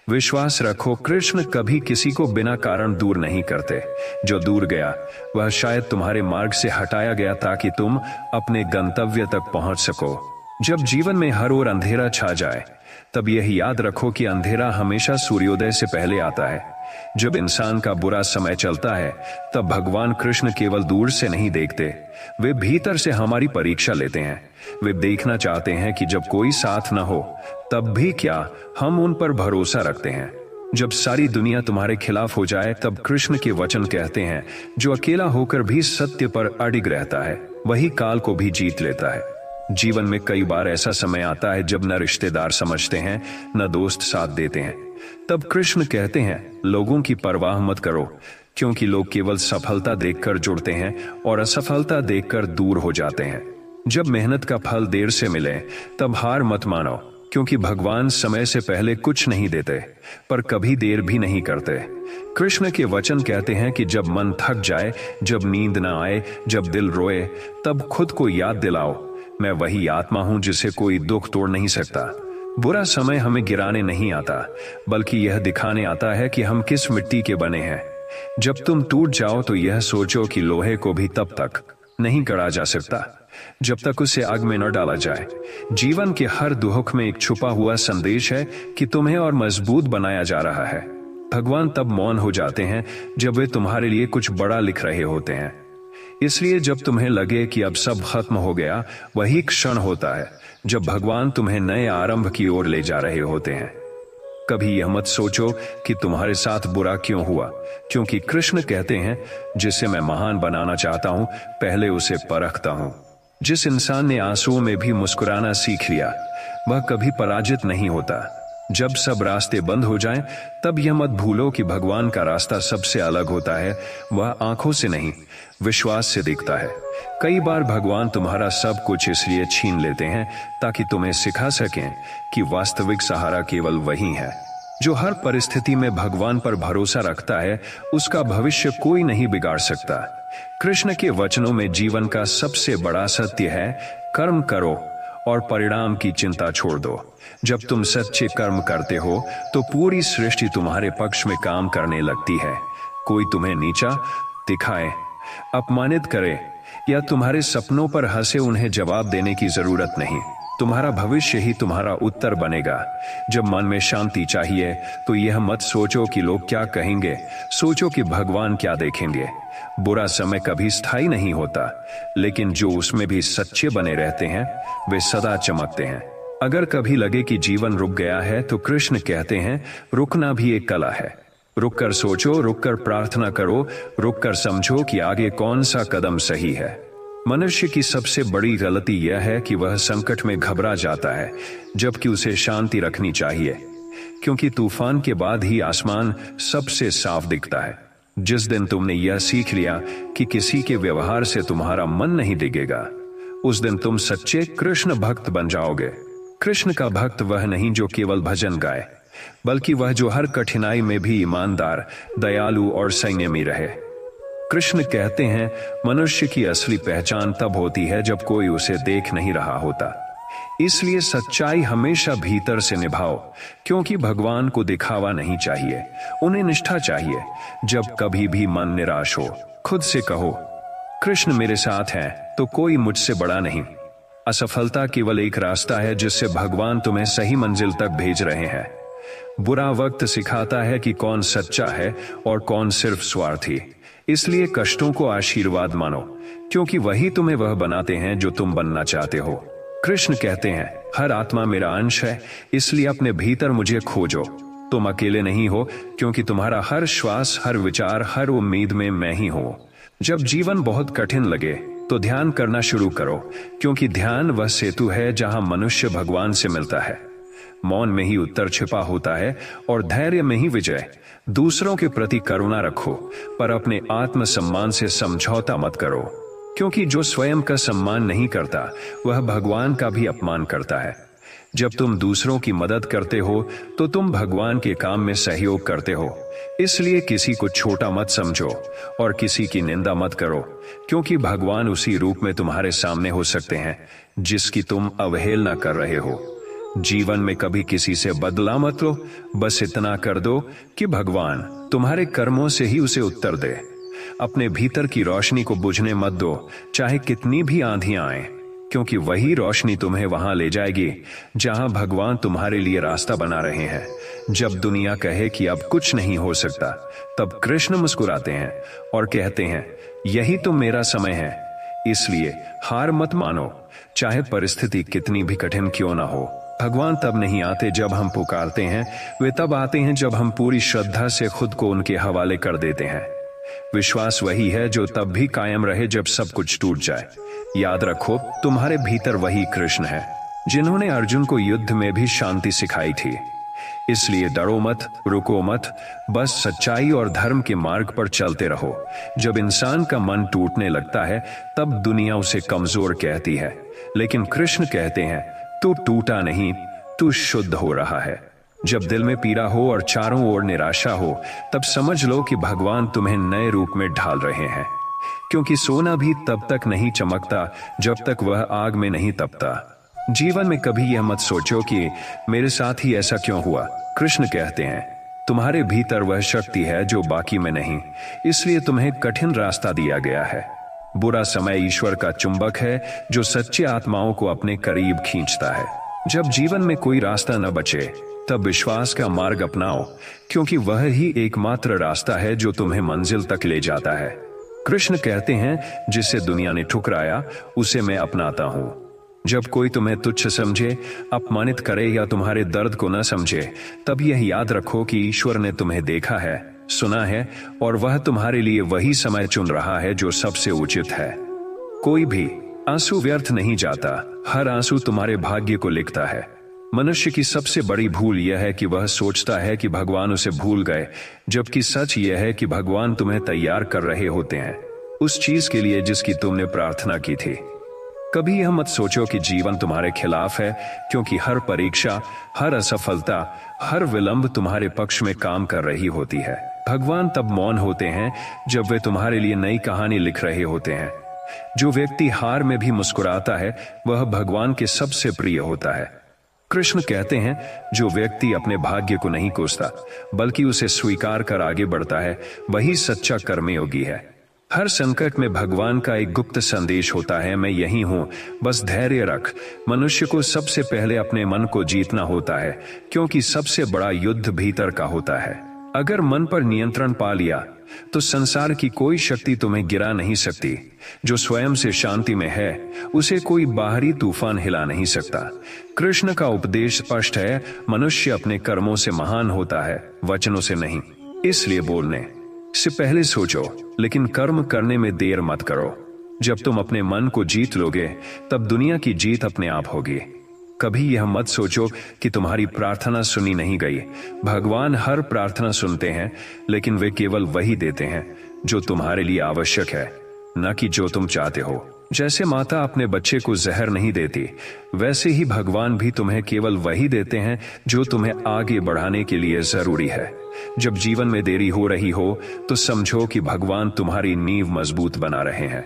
विश्वास रखो, कृष्ण कभी किसी को बिना कारण दूर नहीं करते। जो दूर गया वह शायद तुम्हारे मार्ग से हटाया गया ताकि तुम अपने गंतव्य तक पहुंच सको। जब जीवन में हर ओर अंधेरा छा जाए तब यह याद रखो कि अंधेरा हमेशा सूर्योदय से पहले आता है। जब इंसान का बुरा समय चलता है तब भगवान कृष्ण केवल दूर से नहीं देखते, वे भीतर से हमारी परीक्षा लेते हैं। वे देखना चाहते हैं कि जब कोई साथ न हो तब भी क्या हम उन पर भरोसा रखते हैं। जब सारी दुनिया तुम्हारे खिलाफ हो जाए तब कृष्ण के वचन कहते हैं, जो अकेला होकर भी सत्य पर अडिग रहता है वही काल को भी जीत लेता है। जीवन में कई बार ऐसा समय आता है जब न रिश्तेदार समझते हैं न दोस्त साथ देते हैं। तब कृष्ण कहते हैं, लोगों की परवाह मत करो, क्योंकि लोग केवल सफलता देखकर जुड़ते हैं और असफलता देखकर दूर हो जाते हैं। जब मेहनत का फल देर से मिले तब हार मत मानो, क्योंकि भगवान समय से पहले कुछ नहीं देते पर कभी देर भी नहीं करते। कृष्ण के वचन कहते हैं कि जब मन थक जाए, जब नींद ना आए, जब दिल रोए, तब खुद को याद दिलाओ, मैं वही आत्मा हूं जिसे कोई दुख तोड़ नहीं सकता। बुरा समय हमें गिराने नहीं आता, बल्कि यह दिखाने आता है कि हम किस मिट्टी के बने हैं। जब तुम टूट जाओ तो यह सोचो कि लोहे को भी तब तक नहीं गढ़ा जा सकता जब तक उसे आग में न डाला जाए। जीवन के हर दुख में एक छुपा हुआ संदेश है कि तुम्हें और मजबूत बनाया जा रहा है। भगवान तब मौन हो जाते हैं जब वे तुम्हारे लिए कुछ बड़ा लिख रहे होते हैं। इसलिए जब तुम्हें लगे कि अब सब खत्म हो गया, वही क्षण होता है जब भगवान तुम्हें नए आरंभ की ओर ले जा रहे होते हैं। कभी यह मत सोचो कि तुम्हारे साथ बुरा क्यों हुआ, क्योंकि कृष्ण कहते हैं, जिसे मैं महान बनाना चाहता हूं पहले उसे परखता हूं। जिस इंसान ने आंसुओं में भी मुस्कुराना सीख लिया वह कभी पराजित नहीं होता। जब सब रास्ते बंद हो जाएं, तब यह मत भूलो कि भगवान का रास्ता सबसे अलग होता है। वह आंखों से नहीं, विश्वास से दिखता है। कई बार भगवान तुम्हारा सब कुछ इसलिए छीन लेते हैं ताकि तुम्हें सिखा सकें कि वास्तविक सहारा केवल वही है। जो हर परिस्थिति में भगवान पर भरोसा रखता है उसका भविष्य कोई नहीं बिगाड़ सकता। कृष्ण के वचनों में जीवन का सबसे बड़ा सत्य है, कर्म करो और परिणाम की चिंता छोड़ दो। जब तुम सच्चे कर्म करते हो तो पूरी सृष्टि तुम्हारे पक्ष में काम करने लगती है। कोई तुम्हें नीचा दिखाए, अपमानित करे या तुम्हारे सपनों पर हंसे, उन्हें जवाब देने की जरूरत नहीं। तुम्हारा भविष्य ही तुम्हारा उत्तर बनेगा। जब मन में शांति चाहिए तो यह मत सोचो कि लोग क्या कहेंगे, सोचो कि भगवान क्या देखेंगे। बुरा समय कभी स्थायी नहीं होता, लेकिन जो उसमें भी सच्चे बने रहते हैं वे सदा चमकते हैं। अगर कभी लगे कि जीवन रुक गया है तो कृष्ण कहते हैं, रुकना भी एक कला है। रुक कर सोचो, रुक कर प्रार्थना करो, रुक कर समझो कि आगे कौन सा कदम सही है। मनुष्य की सबसे बड़ी गलती यह है कि वह संकट में घबरा जाता है, जबकि उसे शांति रखनी चाहिए, क्योंकि तूफान के बाद ही आसमान सबसे साफ दिखता है। जिस दिन तुमने यह सीख लिया कि किसी के व्यवहार से तुम्हारा मन नहीं डिगेगा, उस दिन तुम सच्चे कृष्ण भक्त बन जाओगे। कृष्ण का भक्त वह नहीं जो केवल भजन गाए, बल्कि वह जो हर कठिनाई में भी ईमानदार, दयालु और संयमी रहे। कृष्ण कहते हैं, मनुष्य की असली पहचान तब होती है जब कोई उसे देख नहीं रहा होता। इसलिए सच्चाई हमेशा भीतर से निभाओ, क्योंकि भगवान को दिखावा नहीं चाहिए, उन्हें निष्ठा चाहिए। जब कभी भी मन निराश हो, खुद से कहो, कृष्ण मेरे साथ हैं तो कोई मुझसे बड़ा नहीं। असफलता केवल एक रास्ता है जिससे भगवान तुम्हें सही मंजिल तक भेज रहे हैं। बुरा वक्त सिखाता है कि कौन सच्चा है और कौन सिर्फ स्वार्थी। इसलिए कष्टों को आशीर्वाद मानो, क्योंकि वही तुम्हें वह बनाते हैं जो तुम बनना चाहते हो। कृष्ण कहते हैं, हर आत्मा मेरा अंश है, इसलिए अपने भीतर मुझे खोजो। तुम अकेले नहीं हो, क्योंकि तुम्हारा हर श्वास, हर विचार, हर उम्मीद में मैं ही हूं। जब जीवन बहुत कठिन लगे तो ध्यान करना शुरू करो, क्योंकि ध्यान वह सेतु है जहां मनुष्य भगवान से मिलता है। मौन में ही उत्तर छिपा होता है और धैर्य में ही विजय। दूसरों के प्रति करुणा रखो, पर अपने आत्मसम्मान से समझौता मत करो, क्योंकि जो स्वयं का सम्मान नहीं करता वह भगवान का भी अपमान करता है। जब तुम दूसरों की मदद करते हो तो तुम भगवान के काम में सहयोग करते हो। इसलिए किसी को छोटा मत समझो और किसी की निंदा मत करो, क्योंकि भगवान उसी रूप में तुम्हारे सामने हो सकते हैं जिसकी तुम अवहेलना कर रहे हो। जीवन में कभी किसी से बदला मत लो, बस इतना कर दो कि भगवान तुम्हारे कर्मों से ही उसे उत्तर दे। अपने भीतर की रोशनी को बुझने मत दो, चाहे कितनी भी आंधियां आए, क्योंकि वही रोशनी तुम्हें वहां ले जाएगी जहां भगवान तुम्हारे लिए रास्ता बना रहे हैं। जब दुनिया कहे कि अब कुछ नहीं हो सकता, तब कृष्ण मुस्कुराते हैं और कहते हैं, यही तो मेरा समय है। इसलिए हार मत मानो, चाहे परिस्थिति कितनी भी कठिन क्यों ना हो। भगवान तब नहीं आते जब हम पुकारते हैं, वे तब आते हैं जब हम पूरी श्रद्धा से खुद को उनके हवाले कर देते हैं। विश्वास वही है जो तब भी कायम रहे जब सब कुछ टूट जाए। याद रखो, तुम्हारे भीतर वही कृष्ण है जिन्होंने अर्जुन को युद्ध में भी शांति सिखाई थी। इसलिए डरो मत, रुको मत, बस सच्चाई और धर्म के मार्ग पर चलते रहो। जब इंसान का मन टूटने लगता है तब दुनिया उसे कमजोर कहती है, लेकिन कृष्ण कहते हैं, तू टूटा नहीं, तू शुद्ध हो रहा है। जब दिल में पीड़ा हो और चारों ओर निराशा हो, तब समझ लो कि भगवान तुम्हें नए रूप में ढाल रहे हैं, क्योंकि सोना भी तब तक नहीं चमकता जब तक वह आग में नहीं तपता। जीवन में कभी यह मत सोचो कि मेरे साथ ही ऐसा क्यों हुआ। कृष्ण कहते हैं, तुम्हारे भीतर वह शक्ति है जो बाकी में नहीं, इसलिए तुम्हें कठिन रास्ता दिया गया है। बुरा समय ईश्वर का चुंबक है जो सच्चे आत्माओं को अपने करीब खींचता है। जब जीवन में कोई रास्ता न बचे, तब विश्वास का मार्ग अपनाओ, क्योंकि वह ही एकमात्र रास्ता है जो तुम्हें मंजिल तक ले जाता है। कृष्ण कहते हैं, जिसे दुनिया ने ठुकराया उसे मैं अपनाता हूं। जब कोई तुम्हें तुच्छ समझे, अपमानित करे या तुम्हारे दर्द को न समझे, तब यह याद रखो कि ईश्वर ने तुम्हें देखा है, सुना है, और वह तुम्हारे लिए वही समय चुन रहा है जो सबसे उचित है। कोई भी आंसू व्यर्थ नहीं जाता, हर आंसू तुम्हारे भाग्य को लिखता है। मनुष्य की सबसे बड़ी भूल यह है कि वह सोचता है कि भगवान उसे भूल गए, जबकि सच यह है कि भगवान तुम्हें तैयार कर रहे होते हैं उस चीज के लिए जिसकी तुमने प्रार्थना की थी। कभी यह मत सोचो कि जीवन तुम्हारे खिलाफ है, क्योंकि हर परीक्षा, हर असफलता, हर विलंब तुम्हारे पक्ष में काम कर रही होती है। भगवान तब मौन होते हैं जब वे तुम्हारे लिए नई कहानी लिख रहे होते हैं। जो व्यक्ति हार में भी मुस्कुराता है वह भगवान के सबसे प्रिय होता है। कृष्ण कहते हैं, जो व्यक्ति अपने भाग्य को नहीं कोसता बल्कि उसे स्वीकार कर आगे बढ़ता है, वही सच्चा कर्मयोगी है। हर संकट में भगवान का एक गुप्त संदेश होता है, मैं यही हूं, बस धैर्य रख। मनुष्य को सबसे पहले अपने मन को जीतना होता है, क्योंकि सबसे बड़ा युद्ध भीतर का होता है। अगर मन पर नियंत्रण पा लिया तो संसार की कोई शक्ति तुम्हें गिरा नहीं सकती। जो स्वयं से शांति में है उसे कोई बाहरी तूफान हिला नहीं सकता। कृष्ण का उपदेश स्पष्ट है, मनुष्य अपने कर्मों से महान होता है, वचनों से नहीं। इसलिए बोलने से पहले सोचो, लेकिन कर्म करने में देर मत करो। जब तुम अपने मन को जीत लोगे तब दुनिया की जीत अपने आप होगी। कभी यह मत सोचो कि तुम्हारी प्रार्थना सुनी नहीं गई। भगवान हर प्रार्थना सुनते हैं, लेकिन वे केवल वही देते हैं जो तुम्हारे लिए आवश्यक है, न कि जो तुम चाहते हो। जैसे माता अपने बच्चे को जहर नहीं देती, वैसे ही भगवान भी तुम्हें केवल वही देते हैं जो तुम्हें आगे बढ़ाने के लिए जरूरी है। जब जीवन में देरी हो रही हो तो समझो कि भगवान तुम्हारी नींव मजबूत बना रहे हैं।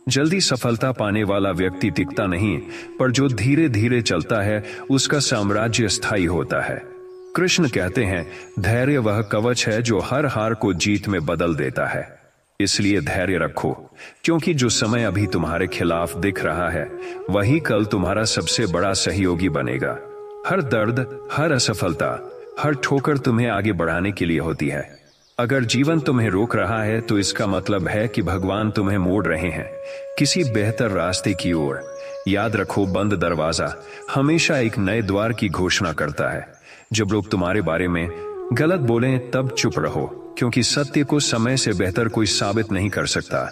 जल्दी सफलता पाने वाला व्यक्ति टिकता नहीं, पर जो धीरे धीरे चलता है उसका साम्राज्य स्थायी होता है। कृष्ण कहते हैं, धैर्य वह कवच है जो हर हार को जीत में बदल देता है। इसलिए धैर्य रखो, क्योंकि जो समय अभी तुम्हारे खिलाफ दिख रहा है वही कल तुम्हारा सबसे बड़ा सहयोगी बनेगा। हर दर्द, हर असफलता, हर ठोकर तुम्हें आगे बढ़ाने के लिए होती है। अगर जीवन तुम्हें रोक रहा है तो इसका मतलब है कि भगवान तुम्हें मोड़ रहे हैं किसी बेहतर रास्ते की ओर। याद रखो, बंद दरवाजा हमेशा एक नए द्वार की घोषणा करता है। जब लोग तुम्हारे बारे में गलत बोलें तब चुप रहो, क्योंकि सत्य को समय से बेहतर कोई साबित नहीं कर सकता।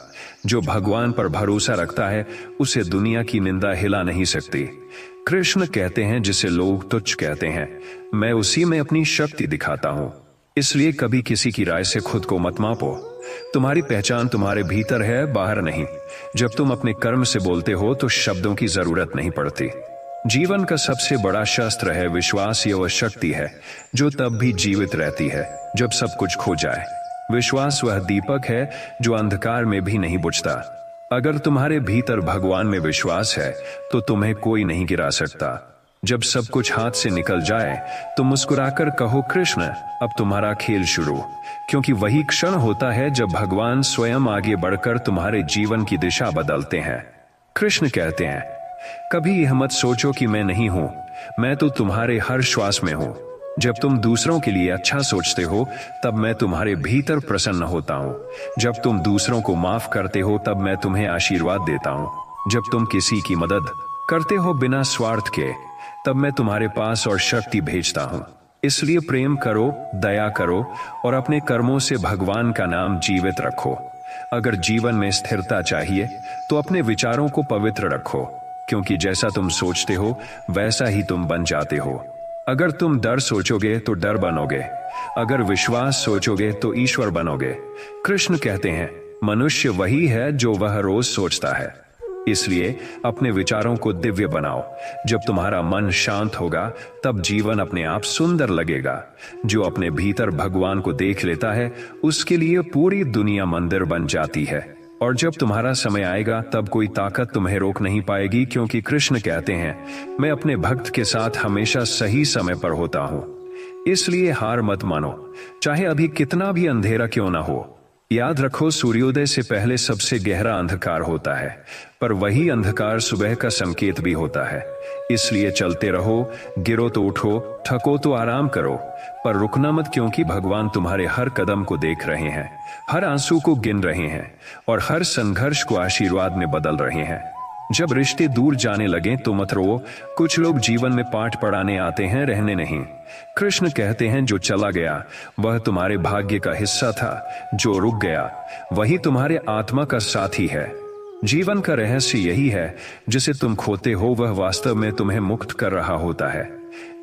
जो भगवान पर भरोसा रखता है उसे दुनिया की निंदा हिला नहीं सकती। कृष्ण कहते हैं, जिसे लोग तुच्छ कहते हैं, मैं उसी में अपनी शक्ति दिखाता हूं। इसलिए कभी किसी की राय से खुद को मत मापो। तुम्हारी पहचान तुम्हारे भीतर है, बाहर नहीं। जब तुम अपने कर्म से बोलते हो तो शब्दों की जरूरत नहीं पड़ती। जीवन का सबसे बड़ा शस्त्र है विश्वास। यह वह शक्ति है जो तब भी जीवित रहती है जब सब कुछ खो जाए। विश्वास वह दीपक है जो अंधकार में भी नहीं बुझता। अगर तुम्हारे भीतर भगवान में विश्वास है तो तुम्हें कोई नहीं गिरा सकता। जब सब कुछ हाथ से निकल जाए तो मुस्कुराकर कहो, कृष्ण अब तुम्हारा खेल शुरू। क्योंकि वही क्षण होता है जब भगवान स्वयं आगे बढ़कर तुम्हारे जीवन की दिशा बदलते हैं। कृष्ण कहते हैं, कभी यह मत सोचो कि मैं नहीं हूं, मैं तो तुम्हारे हर श्वास में हूं। जब तुम दूसरों के लिए अच्छा सोचते हो तब मैं तुम्हारे भीतर प्रसन्न होता हूं। जब तुम दूसरों को माफ करते हो तब मैं तुम्हें आशीर्वाद देता हूं। जब तुम किसी की मदद करते हो बिना स्वार्थ के तब मैं तुम्हारे पास और शक्ति भेजता हूं। इसलिए प्रेम करो, दया करो और अपने कर्मों से भगवान का नाम जीवित रखो। अगर जीवन में स्थिरता चाहिए तो अपने विचारों को पवित्र रखो, क्योंकि जैसा तुम सोचते हो वैसा ही तुम बन जाते हो। अगर तुम डर सोचोगे तो डर बनोगे, अगर विश्वास सोचोगे तो ईश्वर बनोगे। कृष्ण कहते हैं, मनुष्य वही है जो वह रोज सोचता है। इसलिए अपने विचारों को दिव्य बनाओ। जब तुम्हारा मन शांत होगा तब जीवन अपने आप सुंदर लगेगा। जो अपने भीतर भगवान को देख लेता है उसके लिए पूरी दुनिया मंदिर बन जाती है। और जब तुम्हारा समय आएगा तब कोई ताकत तुम्हें रोक नहीं पाएगी, क्योंकि कृष्ण कहते हैं, मैं अपने भक्त के साथ हमेशा सही समय पर होता हूं। इसलिए हार मत मानो, चाहे अभी कितना भी अंधेरा क्यों ना हो। याद रखो, सूर्योदय से पहले सबसे गहरा अंधकार होता है, पर वही अंधकार सुबह का संकेत भी होता है। इसलिए चलते रहो, गिरो तो उठो, थको तो आराम करो, पर रुकना मत, क्योंकि भगवान तुम्हारे हर कदम को देख रहे हैं, हर आंसू को गिन रहे हैं और हर संघर्ष को आशीर्वाद में बदल रहे हैं। जब रिश्ते दूर जाने लगे तो मत रो। कुछ लोग जीवन में पाठ पढ़ाने आते हैं, रहने नहीं। कृष्ण कहते हैं, जो चला गया वह तुम्हारे भाग्य का हिस्सा था, जो रुक गया वही तुम्हारे आत्मा का साथी है। जीवन का रहस्य यही है, जिसे तुम खोते हो वह वास्तव में तुम्हें मुक्त कर रहा होता है।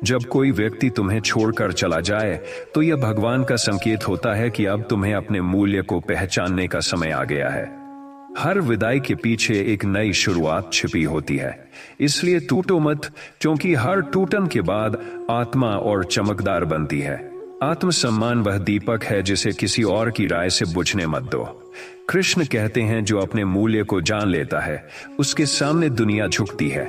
जब कोई व्यक्ति तुम्हें छोड़कर चला जाए तो यह भगवान का संकेत होता है कि अब तुम्हें अपने मूल्य को पहचानने का समय आ गया है। हर विदाई के पीछे एक नई शुरुआत छिपी होती है। इसलिए टूटो मत, क्योंकि हर टूटन के बाद आत्मा और चमकदार बनती है। आत्मसम्मान वह दीपक है जिसे किसी और की राय से बुझने मत दो। कृष्ण कहते हैं, जो अपने मूल्य को जान लेता है उसके सामने दुनिया झुकती है।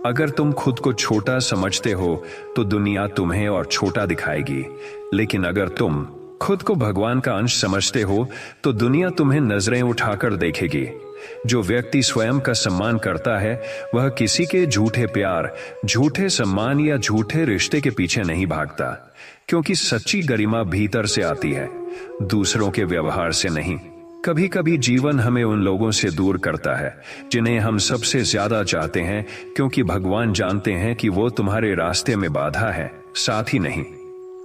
अगर तुम खुद को छोटा समझते हो तो दुनिया तुम्हें और छोटा दिखाएगी, लेकिन अगर तुम खुद को भगवान का अंश समझते हो तो दुनिया तुम्हें नजरें उठाकर देखेगी। जो व्यक्ति स्वयं का सम्मान करता है वह किसी के झूठे प्यार, झूठे सम्मान या झूठे रिश्ते के पीछे नहीं भागता, क्योंकि सच्ची गरिमा भीतर से आती है, दूसरों के व्यवहार से नहीं। कभी कभी जीवन हमें उन लोगों से दूर करता है जिन्हें हम सबसे ज्यादा चाहते हैं, क्योंकि भगवान जानते हैं कि वो तुम्हारे रास्ते में बाधा है, साथी नहीं।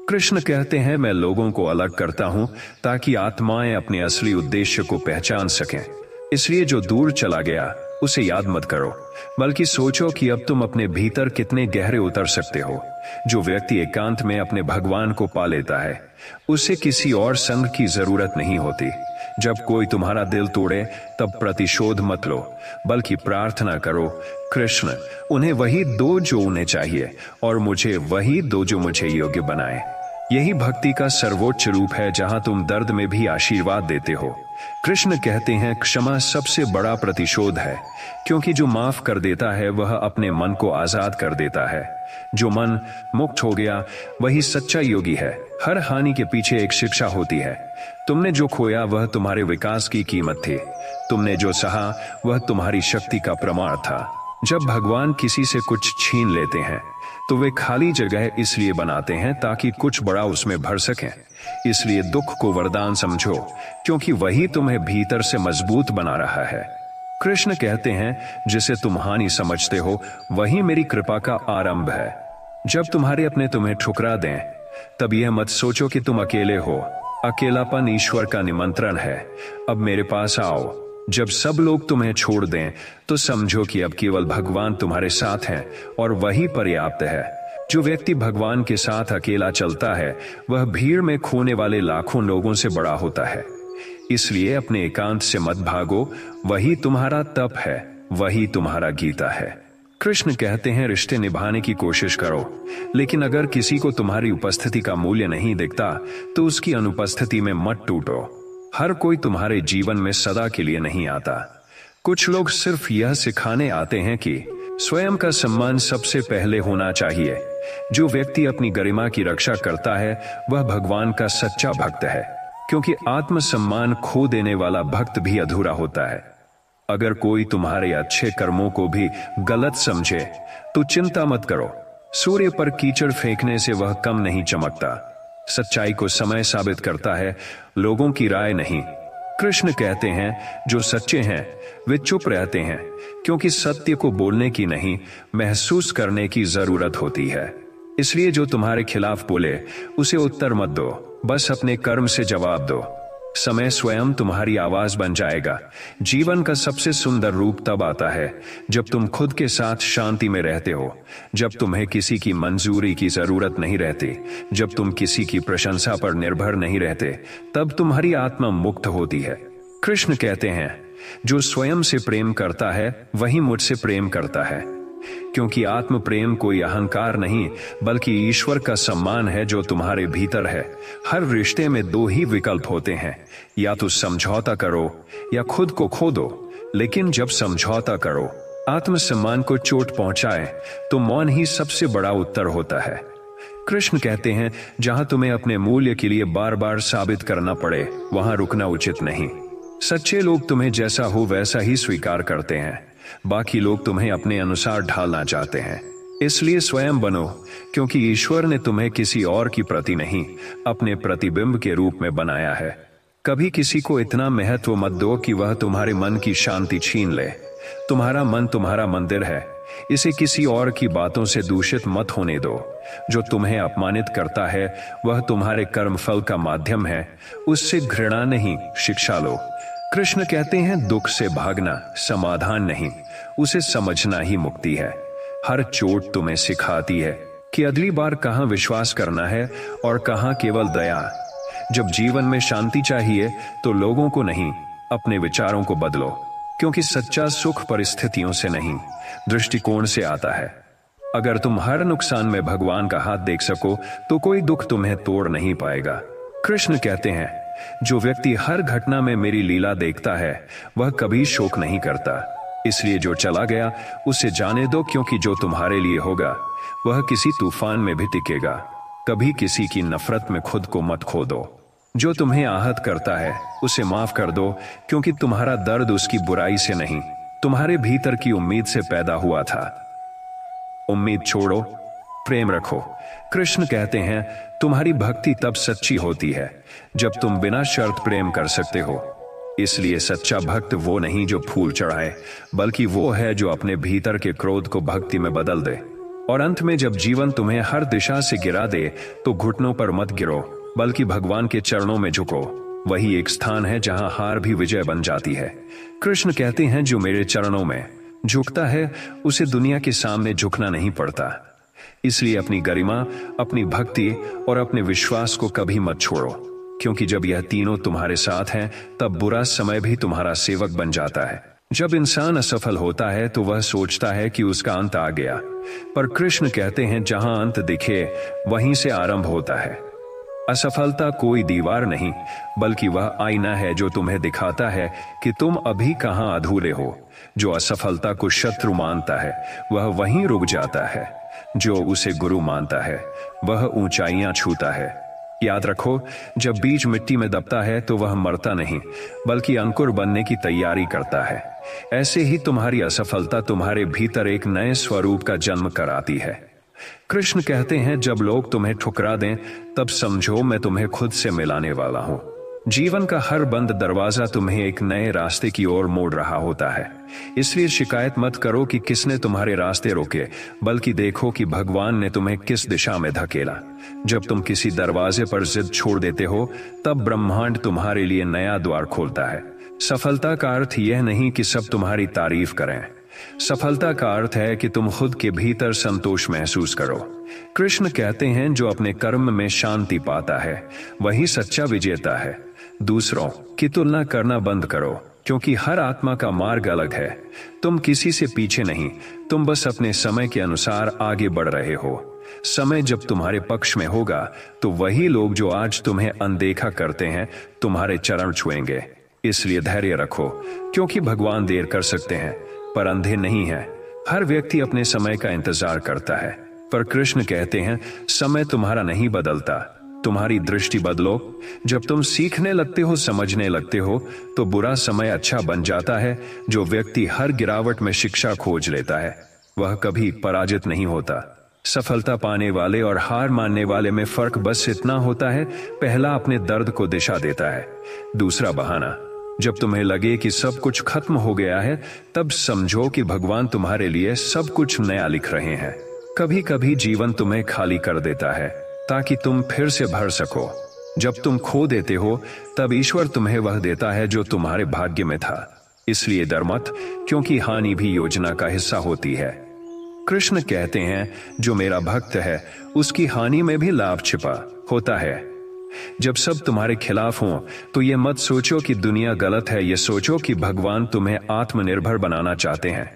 कृष्ण कहते हैं, मैं लोगों को अलग करता हूं ताकि आत्माएं अपने असली उद्देश्य को पहचान सकें। इसलिए जो दूर चला गया उसे याद मत करो, बल्कि सोचो कि अब तुम अपने भीतर कितने गहरे उतर सकते हो। जो व्यक्ति एकांत में अपने भगवान को पा लेता है उसे किसी और संग की जरूरत नहीं होती। जब कोई तुम्हारा दिल तोड़े तब प्रतिशोध मत लो, बल्कि प्रार्थना करो, कृष्ण उन्हें वही दो जो उन्हें चाहिए और मुझे वही दो जो मुझे योग्य बनाए। यही भक्ति का सर्वोच्च रूप है, जहां तुम दर्द में भी आशीर्वाद देते हो। कृष्ण कहते हैं क्षमा सबसे बड़ा प्रतिशोध है, क्योंकि जो माफ कर देता है वह अपने मन को आजाद कर देता है। जो मन मुक्त हो गया वही सच्चा योगी है। हर हानि के पीछे एक शिक्षा होती है। तुमने जो खोया वह तुम्हारे विकास की कीमत थी। तुमने जो सहा वह तुम्हारी शक्ति का प्रमाण था। जब भगवान किसी से कुछ छीन लेते हैं तो वे खाली जगह इसलिए बनाते हैं ताकि कुछ बड़ा उसमें भर सकें। इसलिए दुख को वरदान समझो, क्योंकि वही तुम्हें भीतर से मजबूत बना रहा है। कृष्ण कहते हैं जिसे तुम हानि समझते हो वही मेरी कृपा का आरंभ है। जब तुम्हारे अपने तुम्हें ठुकरा दें तब यह मत सोचो कि तुम अकेले हो। अकेलापन ईश्वर का निमंत्रण है। अब मेरे पास आओ। जब सब लोग तुम्हें छोड़ दें तो समझो कि अब केवल भगवान तुम्हारे साथ हैं और वही पर्याप्त है। जो व्यक्ति भगवान के साथ अकेला चलता है वह भीड़ में खोने वाले लाखों लोगों से बड़ा होता है। इसलिए अपने एकांत से मत भागो। वही तुम्हारा तप है, वही तुम्हारा गीता है। कृष्ण कहते हैं रिश्ते निभाने की कोशिश करो, लेकिन अगर किसी को तुम्हारी उपस्थिति का मूल्य नहीं दिखता तो उसकी अनुपस्थिति में मत टूटो। हर कोई तुम्हारे जीवन में सदा के लिए नहीं आता। कुछ लोग सिर्फ यह सिखाने आते हैं कि स्वयं का सम्मान सबसे पहले होना चाहिए। जो व्यक्ति अपनी गरिमा की रक्षा करता है वह भगवान का सच्चा भक्त है, क्योंकि आत्मसम्मान खो देने वाला भक्त भी अधूरा होता है। अगर कोई तुम्हारे अच्छे कर्मों को भी गलत समझे तो चिंता मत करो। सूर्य पर कीचड़ फेंकने से वह कम नहीं चमकता। सच्चाई को समय साबित करता है, लोगों की राय नहीं। कृष्ण कहते हैं जो सच्चे हैं वे चुप रहते हैं, क्योंकि सत्य को बोलने की नहीं महसूस करने की जरूरत होती है। इसलिए जो तुम्हारे खिलाफ बोले उसे उत्तर मत दो, बस अपने कर्म से जवाब दो। समय स्वयं तुम्हारी आवाज बन जाएगा। जीवन का सबसे सुंदर रूप तब आता है जब तुम खुद के साथ शांति में रहते हो, जब तुम्हें किसी की मंजूरी की जरूरत नहीं रहती, जब तुम किसी की प्रशंसा पर निर्भर नहीं रहते, तब तुम्हारी आत्मा मुक्त होती है। कृष्ण कहते हैं जो स्वयं से प्रेम करता है वही मुझसे प्रेम करता है, क्योंकि आत्म प्रेम कोई अहंकार नहीं बल्कि ईश्वर का सम्मान है जो तुम्हारे भीतर है। हर रिश्ते में दो ही विकल्प होते हैं, या तो समझौता करो या खुद को खो दो। लेकिन जब समझौता करो, आत्मसम्मान को चोट पहुंचाए, तो मौन ही सबसे बड़ा उत्तर होता है। कृष्ण कहते हैं जहां तुम्हें अपने मूल्य के लिए बार बार साबित करना पड़े वहां रुकना उचित नहीं। सच्चे लोग तुम्हें जैसा हो वैसा ही स्वीकार करते हैं, बाकी लोग तुम्हें अपने अनुसार ढालना चाहते हैं। इसलिए स्वयं बनो, क्योंकि ईश्वर ने तुम्हें किसी और की प्रति नहीं अपने प्रतिबिंब के रूप में बनाया है। कभी किसी को इतना महत्व मत दो कि वह तुम्हारे मन की शांति छीन ले। तुम्हारा मन तुम्हारा मंदिर है, इसे किसी और की बातों से दूषित मत होने दो। जो तुम्हें अपमानित करता है वह तुम्हारे कर्म फल का माध्यम है, उससे घृणा नहीं शिक्षा लो। कृष्ण कहते हैं दुख से भागना समाधान नहीं, उसे समझना ही मुक्ति है। हर चोट तुम्हें सिखाती है कि अगली बार कहां विश्वास करना है और कहां केवल दया। जब जीवन में शांति चाहिए तो लोगों को नहीं अपने विचारों को बदलो, क्योंकि सच्चा सुख परिस्थितियों से नहीं दृष्टिकोण से आता है। अगर तुम हर नुकसान में भगवान का हाथ देख सको तो कोई दुख तुम्हें तोड़ नहीं पाएगा। कृष्ण कहते हैं जो व्यक्ति हर घटना में मेरी लीला देखता है वह कभी शोक नहीं करता। इसलिए जो चला गया उसे जाने दो, क्योंकि जो तुम्हारे लिए होगा वह किसी तूफान में भी टिकेगा। कभी किसी की नफरत में खुद को मत खो दो। जो तुम्हें आहत करता है उसे माफ कर दो, क्योंकि तुम्हारा दर्द उसकी बुराई से नहीं तुम्हारे भीतर की उम्मीद से पैदा हुआ था। उम्मीद छोड़ो, प्रेम रखो। कृष्ण कहते हैं तुम्हारी भक्ति तब सच्ची होती है जब तुम बिना शर्त प्रेम कर सकते हो। इसलिए सच्चा भक्त वो नहीं जो फूल चढ़ाए, बल्कि वो है जो अपने भीतर के क्रोध को भक्ति में बदल दे। और अंत में जब जीवन तुम्हें हर दिशा से गिरा दे तो घुटनों पर मत गिरो, बल्कि भगवान के चरणों में झुको। वही एक स्थान है जहां हार भी विजय बन जाती है। कृष्ण कहते हैं जो मेरे चरणों में झुकता है उसे दुनिया के सामने झुकना नहीं पड़ता। इसलिए अपनी गरिमा, अपनी भक्ति और अपने विश्वास को कभी मत छोड़ो, क्योंकि जब यह तीनों तुम्हारे साथ हैं तब बुरा समय भी तुम्हारा सेवक बन जाता है। जब इंसान असफल होता है तो वह सोचता है कि उसका अंत आ गया, पर कृष्ण कहते हैं जहां अंत दिखे वहीं से आरंभ होता है। असफलता कोई दीवार नहीं, बल्कि वह आईना है जो तुम्हें दिखाता है कि तुम अभी कहां अधूरे हो। जो असफलता को शत्रु मानता है वह वहीं रुक जाता है, जो उसे गुरु मानता है वह ऊंचाइयां छूता है। याद रखो, जब बीज मिट्टी में दबता है तो वह मरता नहीं, बल्कि अंकुर बनने की तैयारी करता है। ऐसे ही तुम्हारी असफलता तुम्हारे भीतर एक नए स्वरूप का जन्म कराती है। कृष्ण कहते हैं, जब लोग तुम्हें ठुकरा दें तब समझो मैं तुम्हें खुद से मिलाने वाला हूं। जीवन का हर बंद दरवाजा तुम्हें एक नए रास्ते की ओर मोड़ रहा होता है। इसलिए शिकायत मत करो कि किसने तुम्हारे रास्ते रोके, बल्कि देखो कि भगवान ने तुम्हें किस दिशा में धकेला। जब तुम किसी दरवाजे पर जिद छोड़ देते हो, तब ब्रह्मांड तुम्हारे लिए नया द्वार खोलता है। सफलता का अर्थ यह नहीं कि सब तुम्हारी तारीफ करें। सफलता का अर्थ है कि तुम खुद के भीतर संतोष महसूस करो। कृष्ण कहते हैं, जो अपने कर्म में शांति पाता है वही सच्चा विजेता है। दूसरों की तुलना करना बंद करो, क्योंकि हर आत्मा का मार्ग अलग है। तुम किसी से पीछे नहीं, तुम बस अपने समय के अनुसार आगे बढ़ रहे हो। समय जब तुम्हारे पक्ष में होगा तो वही लोग जो आज तुम्हें अनदेखा करते हैं तुम्हारे चरण छुएंगे। इसलिए धैर्य रखो, क्योंकि भगवान देर कर सकते हैं पर अंधे नहीं है। हर व्यक्ति अपने समय का इंतजार करता है, पर कृष्ण कहते हैं, समय तुम्हारा नहीं बदलता, तुम्हारी दृष्टि बदलो। जब तुम सीखने लगते हो, समझने लगते हो, तो बुरा समय अच्छा बन जाता है। जो व्यक्ति हर गिरावट में शिक्षा खोज लेता है वह कभी पराजित नहीं होता। सफलता पाने वाले और हार मानने वाले में फर्क बस इतना होता है, पहला अपने दर्द को दिशा देता है, दूसरा बहाना। जब तुम्हें लगे कि सब कुछ खत्म हो गया है, तब समझो कि भगवान तुम्हारे लिए सब कुछ नया लिख रहे हैं। कभी कभी जीवन तुम्हें खाली कर देता है ताकि तुम फिर से भर सको। जब तुम खो देते हो तब ईश्वर तुम्हें वह देता है जो तुम्हारे भाग्य में था। इसलिए डर मत, क्योंकि हानि भी योजना का हिस्सा होती है। कृष्ण कहते हैं, जो मेरा भक्त है उसकी हानि में भी लाभ छिपा होता है। जब सब तुम्हारे खिलाफ हो तो ये मत सोचो कि दुनिया गलत है, ये सोचो कि भगवान तुम्हें आत्मनिर्भर बनाना चाहते हैं।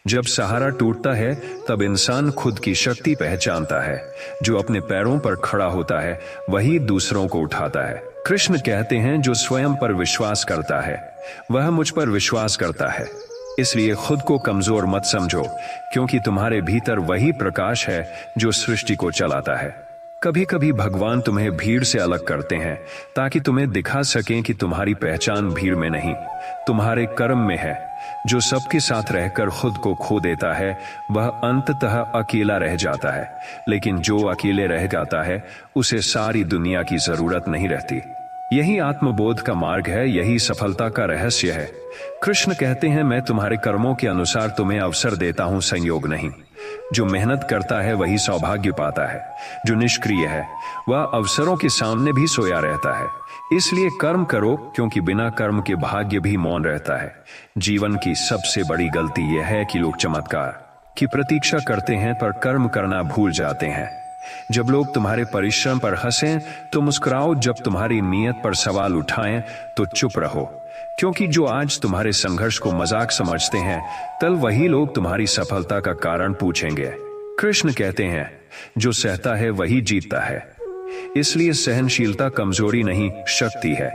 जब सहारा टूटता है तब इंसान खुद की शक्ति पहचानता है। जो अपने पैरों पर खड़ा होता है वही दूसरों को उठाता है। कृष्ण कहते हैं, जो स्वयं पर विश्वास करता है वह मुझ पर विश्वास करता है। इसलिए खुद को कमजोर मत समझो, क्योंकि तुम्हारे भीतर वही प्रकाश है जो सृष्टि को चलाता है। कभी कभी भगवान तुम्हें भीड़ से अलग करते हैं ताकि तुम्हें दिखा सकें कि तुम्हारी पहचान भीड़ में नहीं, तुम्हारे कर्म में है। जो सबके साथ रहकर खुद को खो देता है वह अंततः अकेला रह जाता है, लेकिन जो अकेले रह जाता है उसे सारी दुनिया की जरूरत नहीं रहती। यही आत्मबोध का मार्ग है, यही सफलता का रहस्य है। कृष्ण कहते हैं, मैं तुम्हारे कर्मों के अनुसार तुम्हें अवसर देता हूं, संयोग नहीं। जो मेहनत करता है वही सौभाग्य पाता है, जो निष्क्रिय है वह अवसरों के सामने भी सोया रहता है। इसलिए कर्म करो, क्योंकि बिना कर्म के भाग्य भी मौन रहता है। जीवन की सबसे बड़ी गलती यह है कि लोग चमत्कार की प्रतीक्षा करते हैं पर कर्म करना भूल जाते हैं। जब लोग तुम्हारे परिश्रम पर हंसें तो मुस्कुराओ, जब तुम्हारी नीयत पर सवाल उठाएं तो चुप रहो, क्योंकि जो आज तुम्हारे संघर्ष को मजाक समझते हैं कल वही लोग तुम्हारी सफलता का कारण पूछेंगे। कृष्ण कहते हैं, जो सहता है वही जीतता है। इसलिए सहनशीलता कमजोरी नहीं, शक्ति है।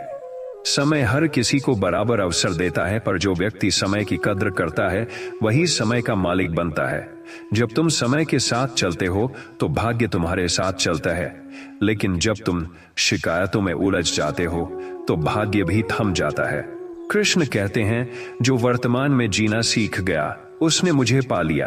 समय हर किसी को बराबर अवसर देता है, पर जो व्यक्ति समय की कद्र करता है वही समय का मालिक बनता है। जब तुम समय के साथ चलते हो तो भाग्य तुम्हारे साथ चलता है, लेकिन जब तुम शिकायतों में उलझ जाते हो तो भाग्य भी थम जाता है। कृष्ण कहते हैं, जो वर्तमान में जीना सीख गया उसने मुझे पा लिया,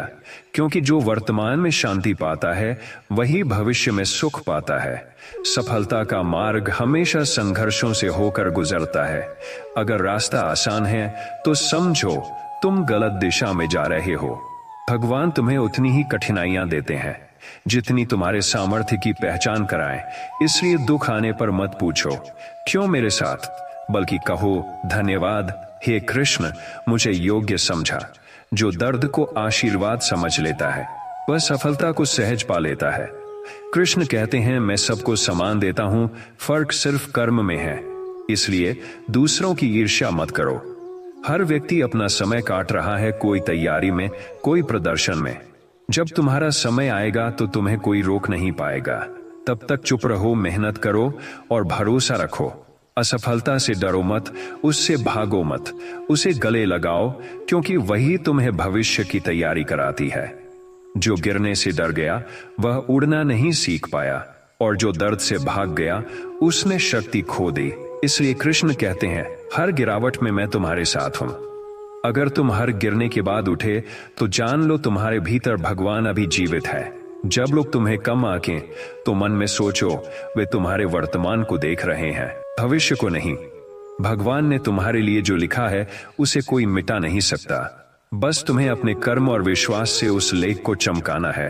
क्योंकि जो वर्तमान में शांति पाता है वही भविष्य में सुख पाता है। सफलता का मार्ग हमेशा संघर्षों से होकर गुजरता है। अगर रास्ता आसान है तो समझो तुम गलत दिशा में जा रहे हो। भगवान तुम्हें उतनी ही कठिनाइयां देते हैं जितनी तुम्हारे सामर्थ्य की पहचान कराएं। इसलिए दुख आने पर मत पूछो क्यों मेरे साथ, बल्कि कहो धन्यवाद हे कृष्ण, मुझे योग्य समझा। जो दर्द को आशीर्वाद समझ लेता है वह सफलता को सहज पा लेता है। कृष्ण कहते हैं, मैं सबको समान देता हूं, फर्क सिर्फ कर्म में है। इसलिए दूसरों की ईर्ष्या मत करो। हर व्यक्ति अपना समय काट रहा है, कोई तैयारी में, कोई प्रदर्शन में। जब तुम्हारा समय आएगा तो तुम्हें कोई रोक नहीं पाएगा। तब तक चुप रहो, मेहनत करो और भरोसा रखो। असफलता से डरो मत, उससे भागो मत, उसे गले लगाओ, क्योंकि वही तुम्हें भविष्य की तैयारी कराती है। जो गिरने से डर गया वह उड़ना नहीं सीख पाया, और जो दर्द से भाग गया उसने शक्ति खो दी। इसलिए कृष्ण कहते हैं, हर गिरावट में मैं तुम्हारे साथ हूं। अगर तुम हर गिरने के बाद उठे तो जान लो तुम्हारे भीतर भगवान अभी जीवित है। जब लोग तुम्हें कम आंकें तो मन में सोचो, वे तुम्हारे वर्तमान को देख रहे हैं, भविष्य को नहीं। भगवान ने तुम्हारे लिए जो लिखा है उसे कोई मिटा नहीं सकता। बस तुम्हें अपने कर्म और विश्वास से उस लेख को चमकाना है।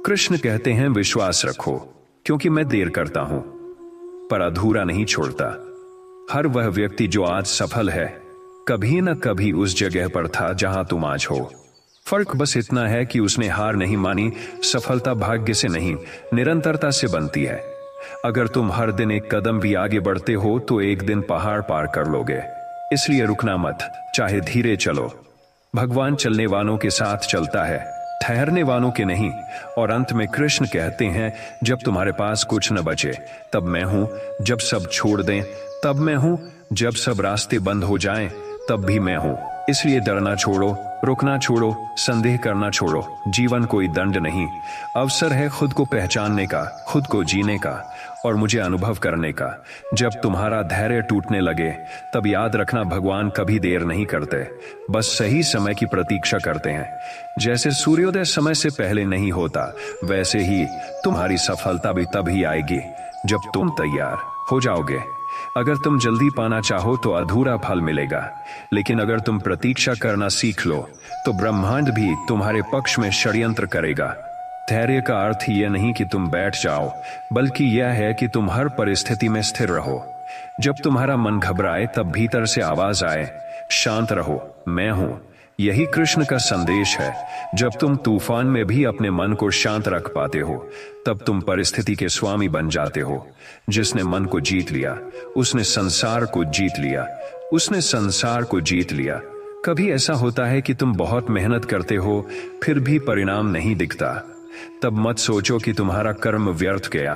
कृष्ण कहते हैं, विश्वास रखो, क्योंकि मैं देर करता हूं पर अधूरा नहीं छोड़ता। हर वह व्यक्ति जो आज सफल है कभी न कभी उस जगह पर था जहां तुम आज हो। फर्क बस इतना है कि उसने हार नहीं मानी। सफलता भाग्य से नहीं, निरंतरता से बनती है। अगर तुम हर दिन एक कदम भी आगे बढ़ते हो तो एक दिन पहाड़ पार कर लोगे। इसलिए रुकना मत, चाहे धीरे चलो। भगवान चलने वालों के साथ चलता है, ठहरने वालों के नहीं। और अंत में कृष्ण कहते हैं, जब तुम्हारे पास कुछ न बचे तब मैं हूं, जब सब छोड़ दें तब मैं हूं, जब सब रास्ते बंद हो जाएं तब भी मैं हूं। इसलिए डरना छोड़ो, रुकना छोड़ो, संदेह करना छोड़ो। जीवन कोई दंड नहीं, अवसर है खुद को पहचानने का, खुद को जीने का और मुझे अनुभव करने का। जब तुम्हारा धैर्य टूटने लगे तब याद रखना, भगवान कभी देर नहीं करते, बस सही समय की प्रतीक्षा करते हैं। जैसे सूर्योदय समय से पहले नहीं होता, वैसे ही तुम्हारी सफलता भी तभी आएगी जब तुम तैयार हो जाओगे। अगर तुम जल्दी पाना चाहो तो अधूरा फल मिलेगा, लेकिन अगर तुम प्रतीक्षा करना सीख लो तो ब्रह्मांड भी तुम्हारे पक्ष में षड्यंत्र करेगा। धैर्य का अर्थ यह नहीं कि तुम बैठ जाओ, बल्कि यह है कि तुम हर परिस्थिति में स्थिर रहो। जब तुम्हारा मन घबराए तब भीतर से आवाज आए, शांत रहो, मैं हूं। यही कृष्ण का संदेश है। जब तुम तूफान में भी अपने मन को शांत रख पाते हो तब तुम परिस्थिति के स्वामी बन जाते हो। जिसने मन को जीत लिया उसने संसार को जीत लिया, उसने संसार को जीत लिया। कभी ऐसा होता है कि तुम बहुत मेहनत करते हो फिर भी परिणाम नहीं दिखता, तब मत सोचो कि तुम्हारा कर्म व्यर्थ गया।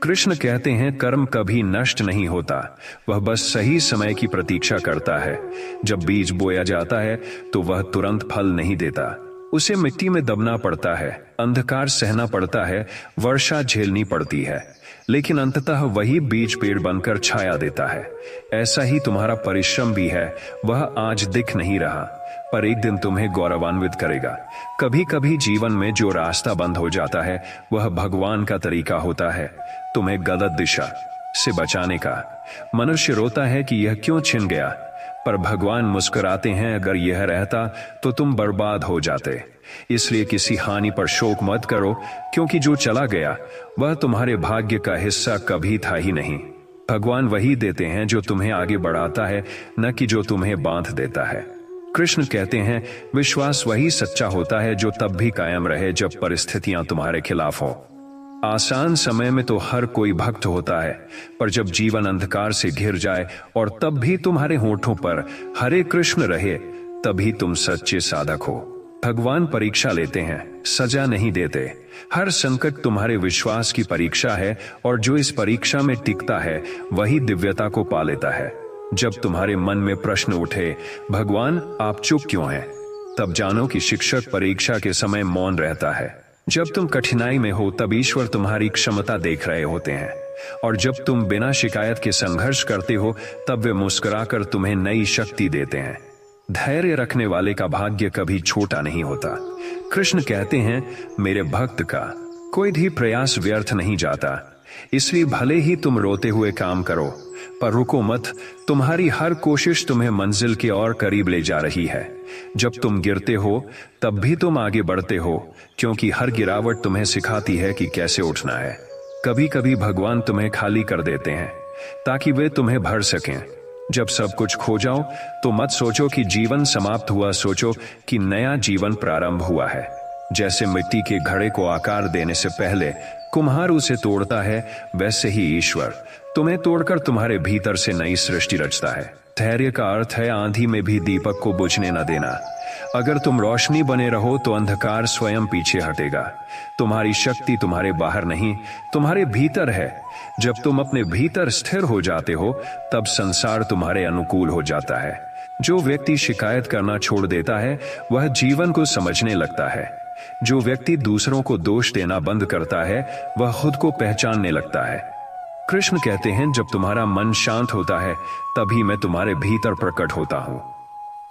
कृष्ण कहते हैं, कर्म कभी नष्ट नहीं होता, वह बस सही समय की प्रतीक्षा करता है। जब बीज बोया जाता है तो वह तुरंत फल नहीं देता, उसे मिट्टी में दबना पड़ता है, अंधकार सहना पड़ता है, वर्षा झेलनी पड़ती है, लेकिन अंततः वही बीज पेड़ बनकर छाया देता है। ऐसा ही तुम्हारा परिश्रम भी है, वह आज दिख नहीं रहा पर एक दिन तुम्हें गौरवान्वित करेगा। कभी कभी जीवन में जो रास्ता बंद हो जाता है वह भगवान का तरीका होता है तुम्हें गलत दिशा से बचाने का। मनुष्य रोता है कि यह क्यों छिन गया, पर भगवान मुस्कुराते हैं, अगर यह रहता तो तुम बर्बाद हो जाते। इसलिए किसी हानि पर शोक मत करो, क्योंकि जो चला गया वह तुम्हारे भाग्य का हिस्सा कभी था ही नहीं। भगवान वही देते हैं जो तुम्हें आगे बढ़ाता है, न कि जो तुम्हें बांध देता है। कृष्ण कहते हैं, विश्वास वही सच्चा होता है जो तब भी कायम रहे जब परिस्थितियां तुम्हारे खिलाफ हो। आसान समय में तो हर कोई भक्त होता है, पर जब जीवन अंधकार से घिर जाए और तब भी तुम्हारे होठों पर हरे कृष्ण रहे, तभी तुम सच्चे साधक हो। भगवान परीक्षा लेते हैं, सजा नहीं देते। हर संकट तुम्हारे विश्वास की परीक्षा है, और जो इस परीक्षा में टिकता है वही दिव्यता को पा लेता है। जब तुम्हारे मन में प्रश्न उठे, भगवान आप चुप क्यों हैं, तब जानो कि शिक्षक परीक्षा के समय मौन रहता है। जब तुम कठिनाई में हो तब ईश्वर तुम्हारी क्षमता देख रहे होते हैं, और जब तुम बिना शिकायत के संघर्ष करते हो तब वे मुस्कुराकर तुम्हें नई शक्ति देते हैं। धैर्य रखने वाले का भाग्य कभी छोटा नहीं होता। कृष्ण कहते हैं, मेरे भक्त का कोई भी प्रयास व्यर्थ नहीं जाता। इसलिए भले ही तुम रोते हुए काम करो, पर रुको मत। तुम्हारी हर कोशिश तुम्हें मंजिल के और करीब ले जा रही है। जब तुम गिरते हो तब भी तुम आगे बढ़ते हो, क्योंकि हर गिरावट तुम्हें सिखाती है कि कैसे उठना है। कभी कभी भगवान तुम्हें खाली कर देते हैं ताकि वे तुम्हें भर सकें। जब सब कुछ खो जाओ तो मत सोचो कि जीवन समाप्त हुआ, सोचो कि नया जीवन प्रारंभ हुआ है। जैसे मिट्टी के घड़े को आकार देने से पहले कुम्हार उसे तोड़ता है, वैसे ही ईश्वर तुम्हें तोड़कर तुम्हारे भीतर से नई सृष्टि रचता है। धैर्य का अर्थ है आंधी में भी दीपक को बुझने न देना। अगर तुम रोशनी बने रहो तो अंधकार स्वयं पीछे हटेगा। तुम्हारी शक्ति तुम्हारे बाहर नहीं, तुम्हारे भीतर है। जब तुम अपने भीतर स्थिर हो जाते हो, तब संसार तुम्हारे अनुकूल हो जाता है। जो व्यक्ति शिकायत करना छोड़ देता है, वह जीवन को समझने लगता है। जो व्यक्ति दूसरों को दोष देना बंद करता है, वह खुद को पहचानने लगता है। कृष्ण कहते हैं, जब तुम्हारा मन शांत होता है, तभी मैं तुम्हारे भीतर प्रकट होता हूं।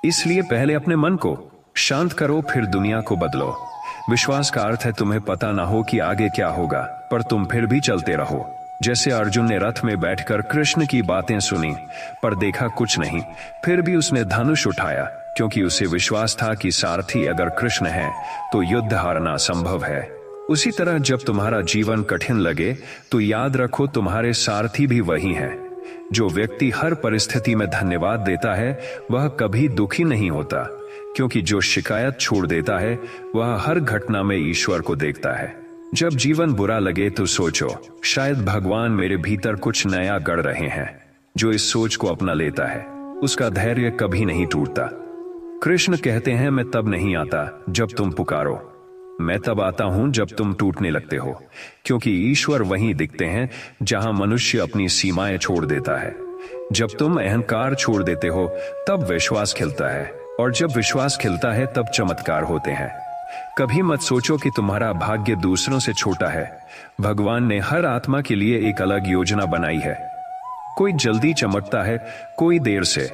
इसलिए पहले अपने मन को शांत करो, फिर दुनिया को बदलो। विश्वास का अर्थ है तुम्हें पता ना हो कि आगे क्या होगा, पर तुम फिर भी चलते रहो। जैसे अर्जुन ने रथ में बैठकर कृष्ण की बातें सुनी, पर देखा कुछ नहीं, फिर भी उसने धनुष उठाया, क्योंकि उसे विश्वास था कि सारथी अगर कृष्ण है तो युद्ध हारना संभव है। उसी तरह जब तुम्हारा जीवन कठिन लगे, तो याद रखो तुम्हारे सारथी भी वही हैं। जो व्यक्ति हर परिस्थिति में धन्यवाद देता है, वह कभी दुखी नहीं होता, क्योंकि जो शिकायत छोड़ देता है, वह हर घटना में ईश्वर को देखता है। जब जीवन बुरा लगे तो सोचो, शायद भगवान मेरे भीतर कुछ नया गढ़ रहे हैं। जो इस सोच को अपना लेता है, उसका धैर्य कभी नहीं टूटता। कृष्ण कहते हैं, मैं तब नहीं आता जब तुम पुकारो, मैं तब आता हूं जब तुम टूटने लगते हो। क्योंकि ईश्वर वहीं दिखते हैं जहां मनुष्य अपनी सीमाएं छोड़ देता है। जब तुम अहंकार छोड़ देते हो, तब विश्वास खिलता है, और जब विश्वास खिलता है, तब चमत्कार होते हैं। कभी मत सोचो कि तुम्हारा भाग्य दूसरों से छोटा है। भगवान ने हर आत्मा के लिए एक अलग योजना बनाई है। कोई जल्दी चमकता है, कोई देर से,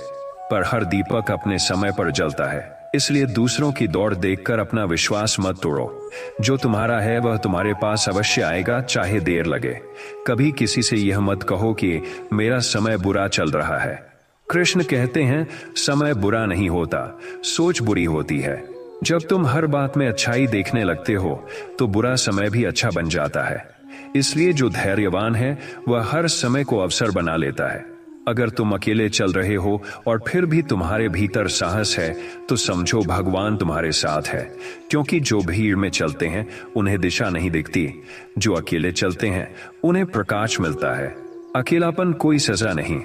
पर हर दीपक अपने समय पर जलता है। इसलिए दूसरों की दौड़ देखकर अपना विश्वास मत तोड़ो। जो तुम्हारा है वह तुम्हारे पास अवश्य आएगा, चाहे देर लगे। कभी किसी से यह मत कहो कि मेरा समय बुरा चल रहा है। कृष्ण कहते हैं, समय बुरा नहीं होता, सोच बुरी होती है। जब तुम हर बात में अच्छाई देखने लगते हो, तो बुरा समय भी अच्छा बन जाता है। इसलिए जो धैर्यवान है, वह हर समय को अवसर बना लेता है। अगर तुम अकेले चल रहे हो और फिर भी तुम्हारे भीतर साहस है, तो समझो भगवान तुम्हारे साथ है। क्योंकि जो भीड़ में चलते हैं, उन्हें दिशा नहीं दिखती। जो अकेले चलते हैं, उन्हें प्रकाश मिलता है। अकेलापन कोई सजा नहीं,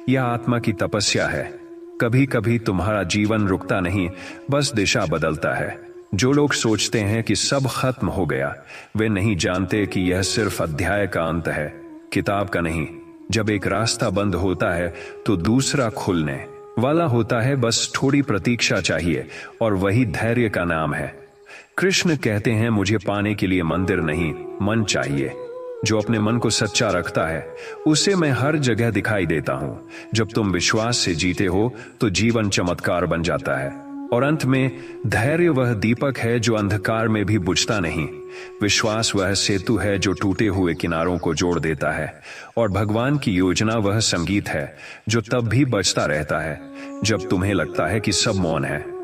यह आत्मा की तपस्या है। कभी कभी तुम्हारा जीवन रुकता नहीं, बस दिशा बदलता है। जो लोग सोचते हैं कि सब खत्म हो गया, वे नहीं जानते कि यह सिर्फ अध्याय का अंत है, किताब का नहीं। जब एक रास्ता बंद होता है, तो दूसरा खुलने वाला होता है। बस थोड़ी प्रतीक्षा चाहिए, और वही धैर्य का नाम है। कृष्ण कहते हैं, मुझे पाने के लिए मंदिर नहीं, मन चाहिए। जो अपने मन को सच्चा रखता है, उसे मैं हर जगह दिखाई देता हूं। जब तुम विश्वास से जीते हो, तो जीवन चमत्कार बन जाता है। और अंत में, धैर्य वह दीपक है जो अंधकार में भी बुझता नहीं। विश्वास वह सेतु है जो टूटे हुए किनारों को जोड़ देता है। और भगवान की योजना वह संगीत है जो तब भी बजता रहता है जब तुम्हें लगता है कि सब मौन है।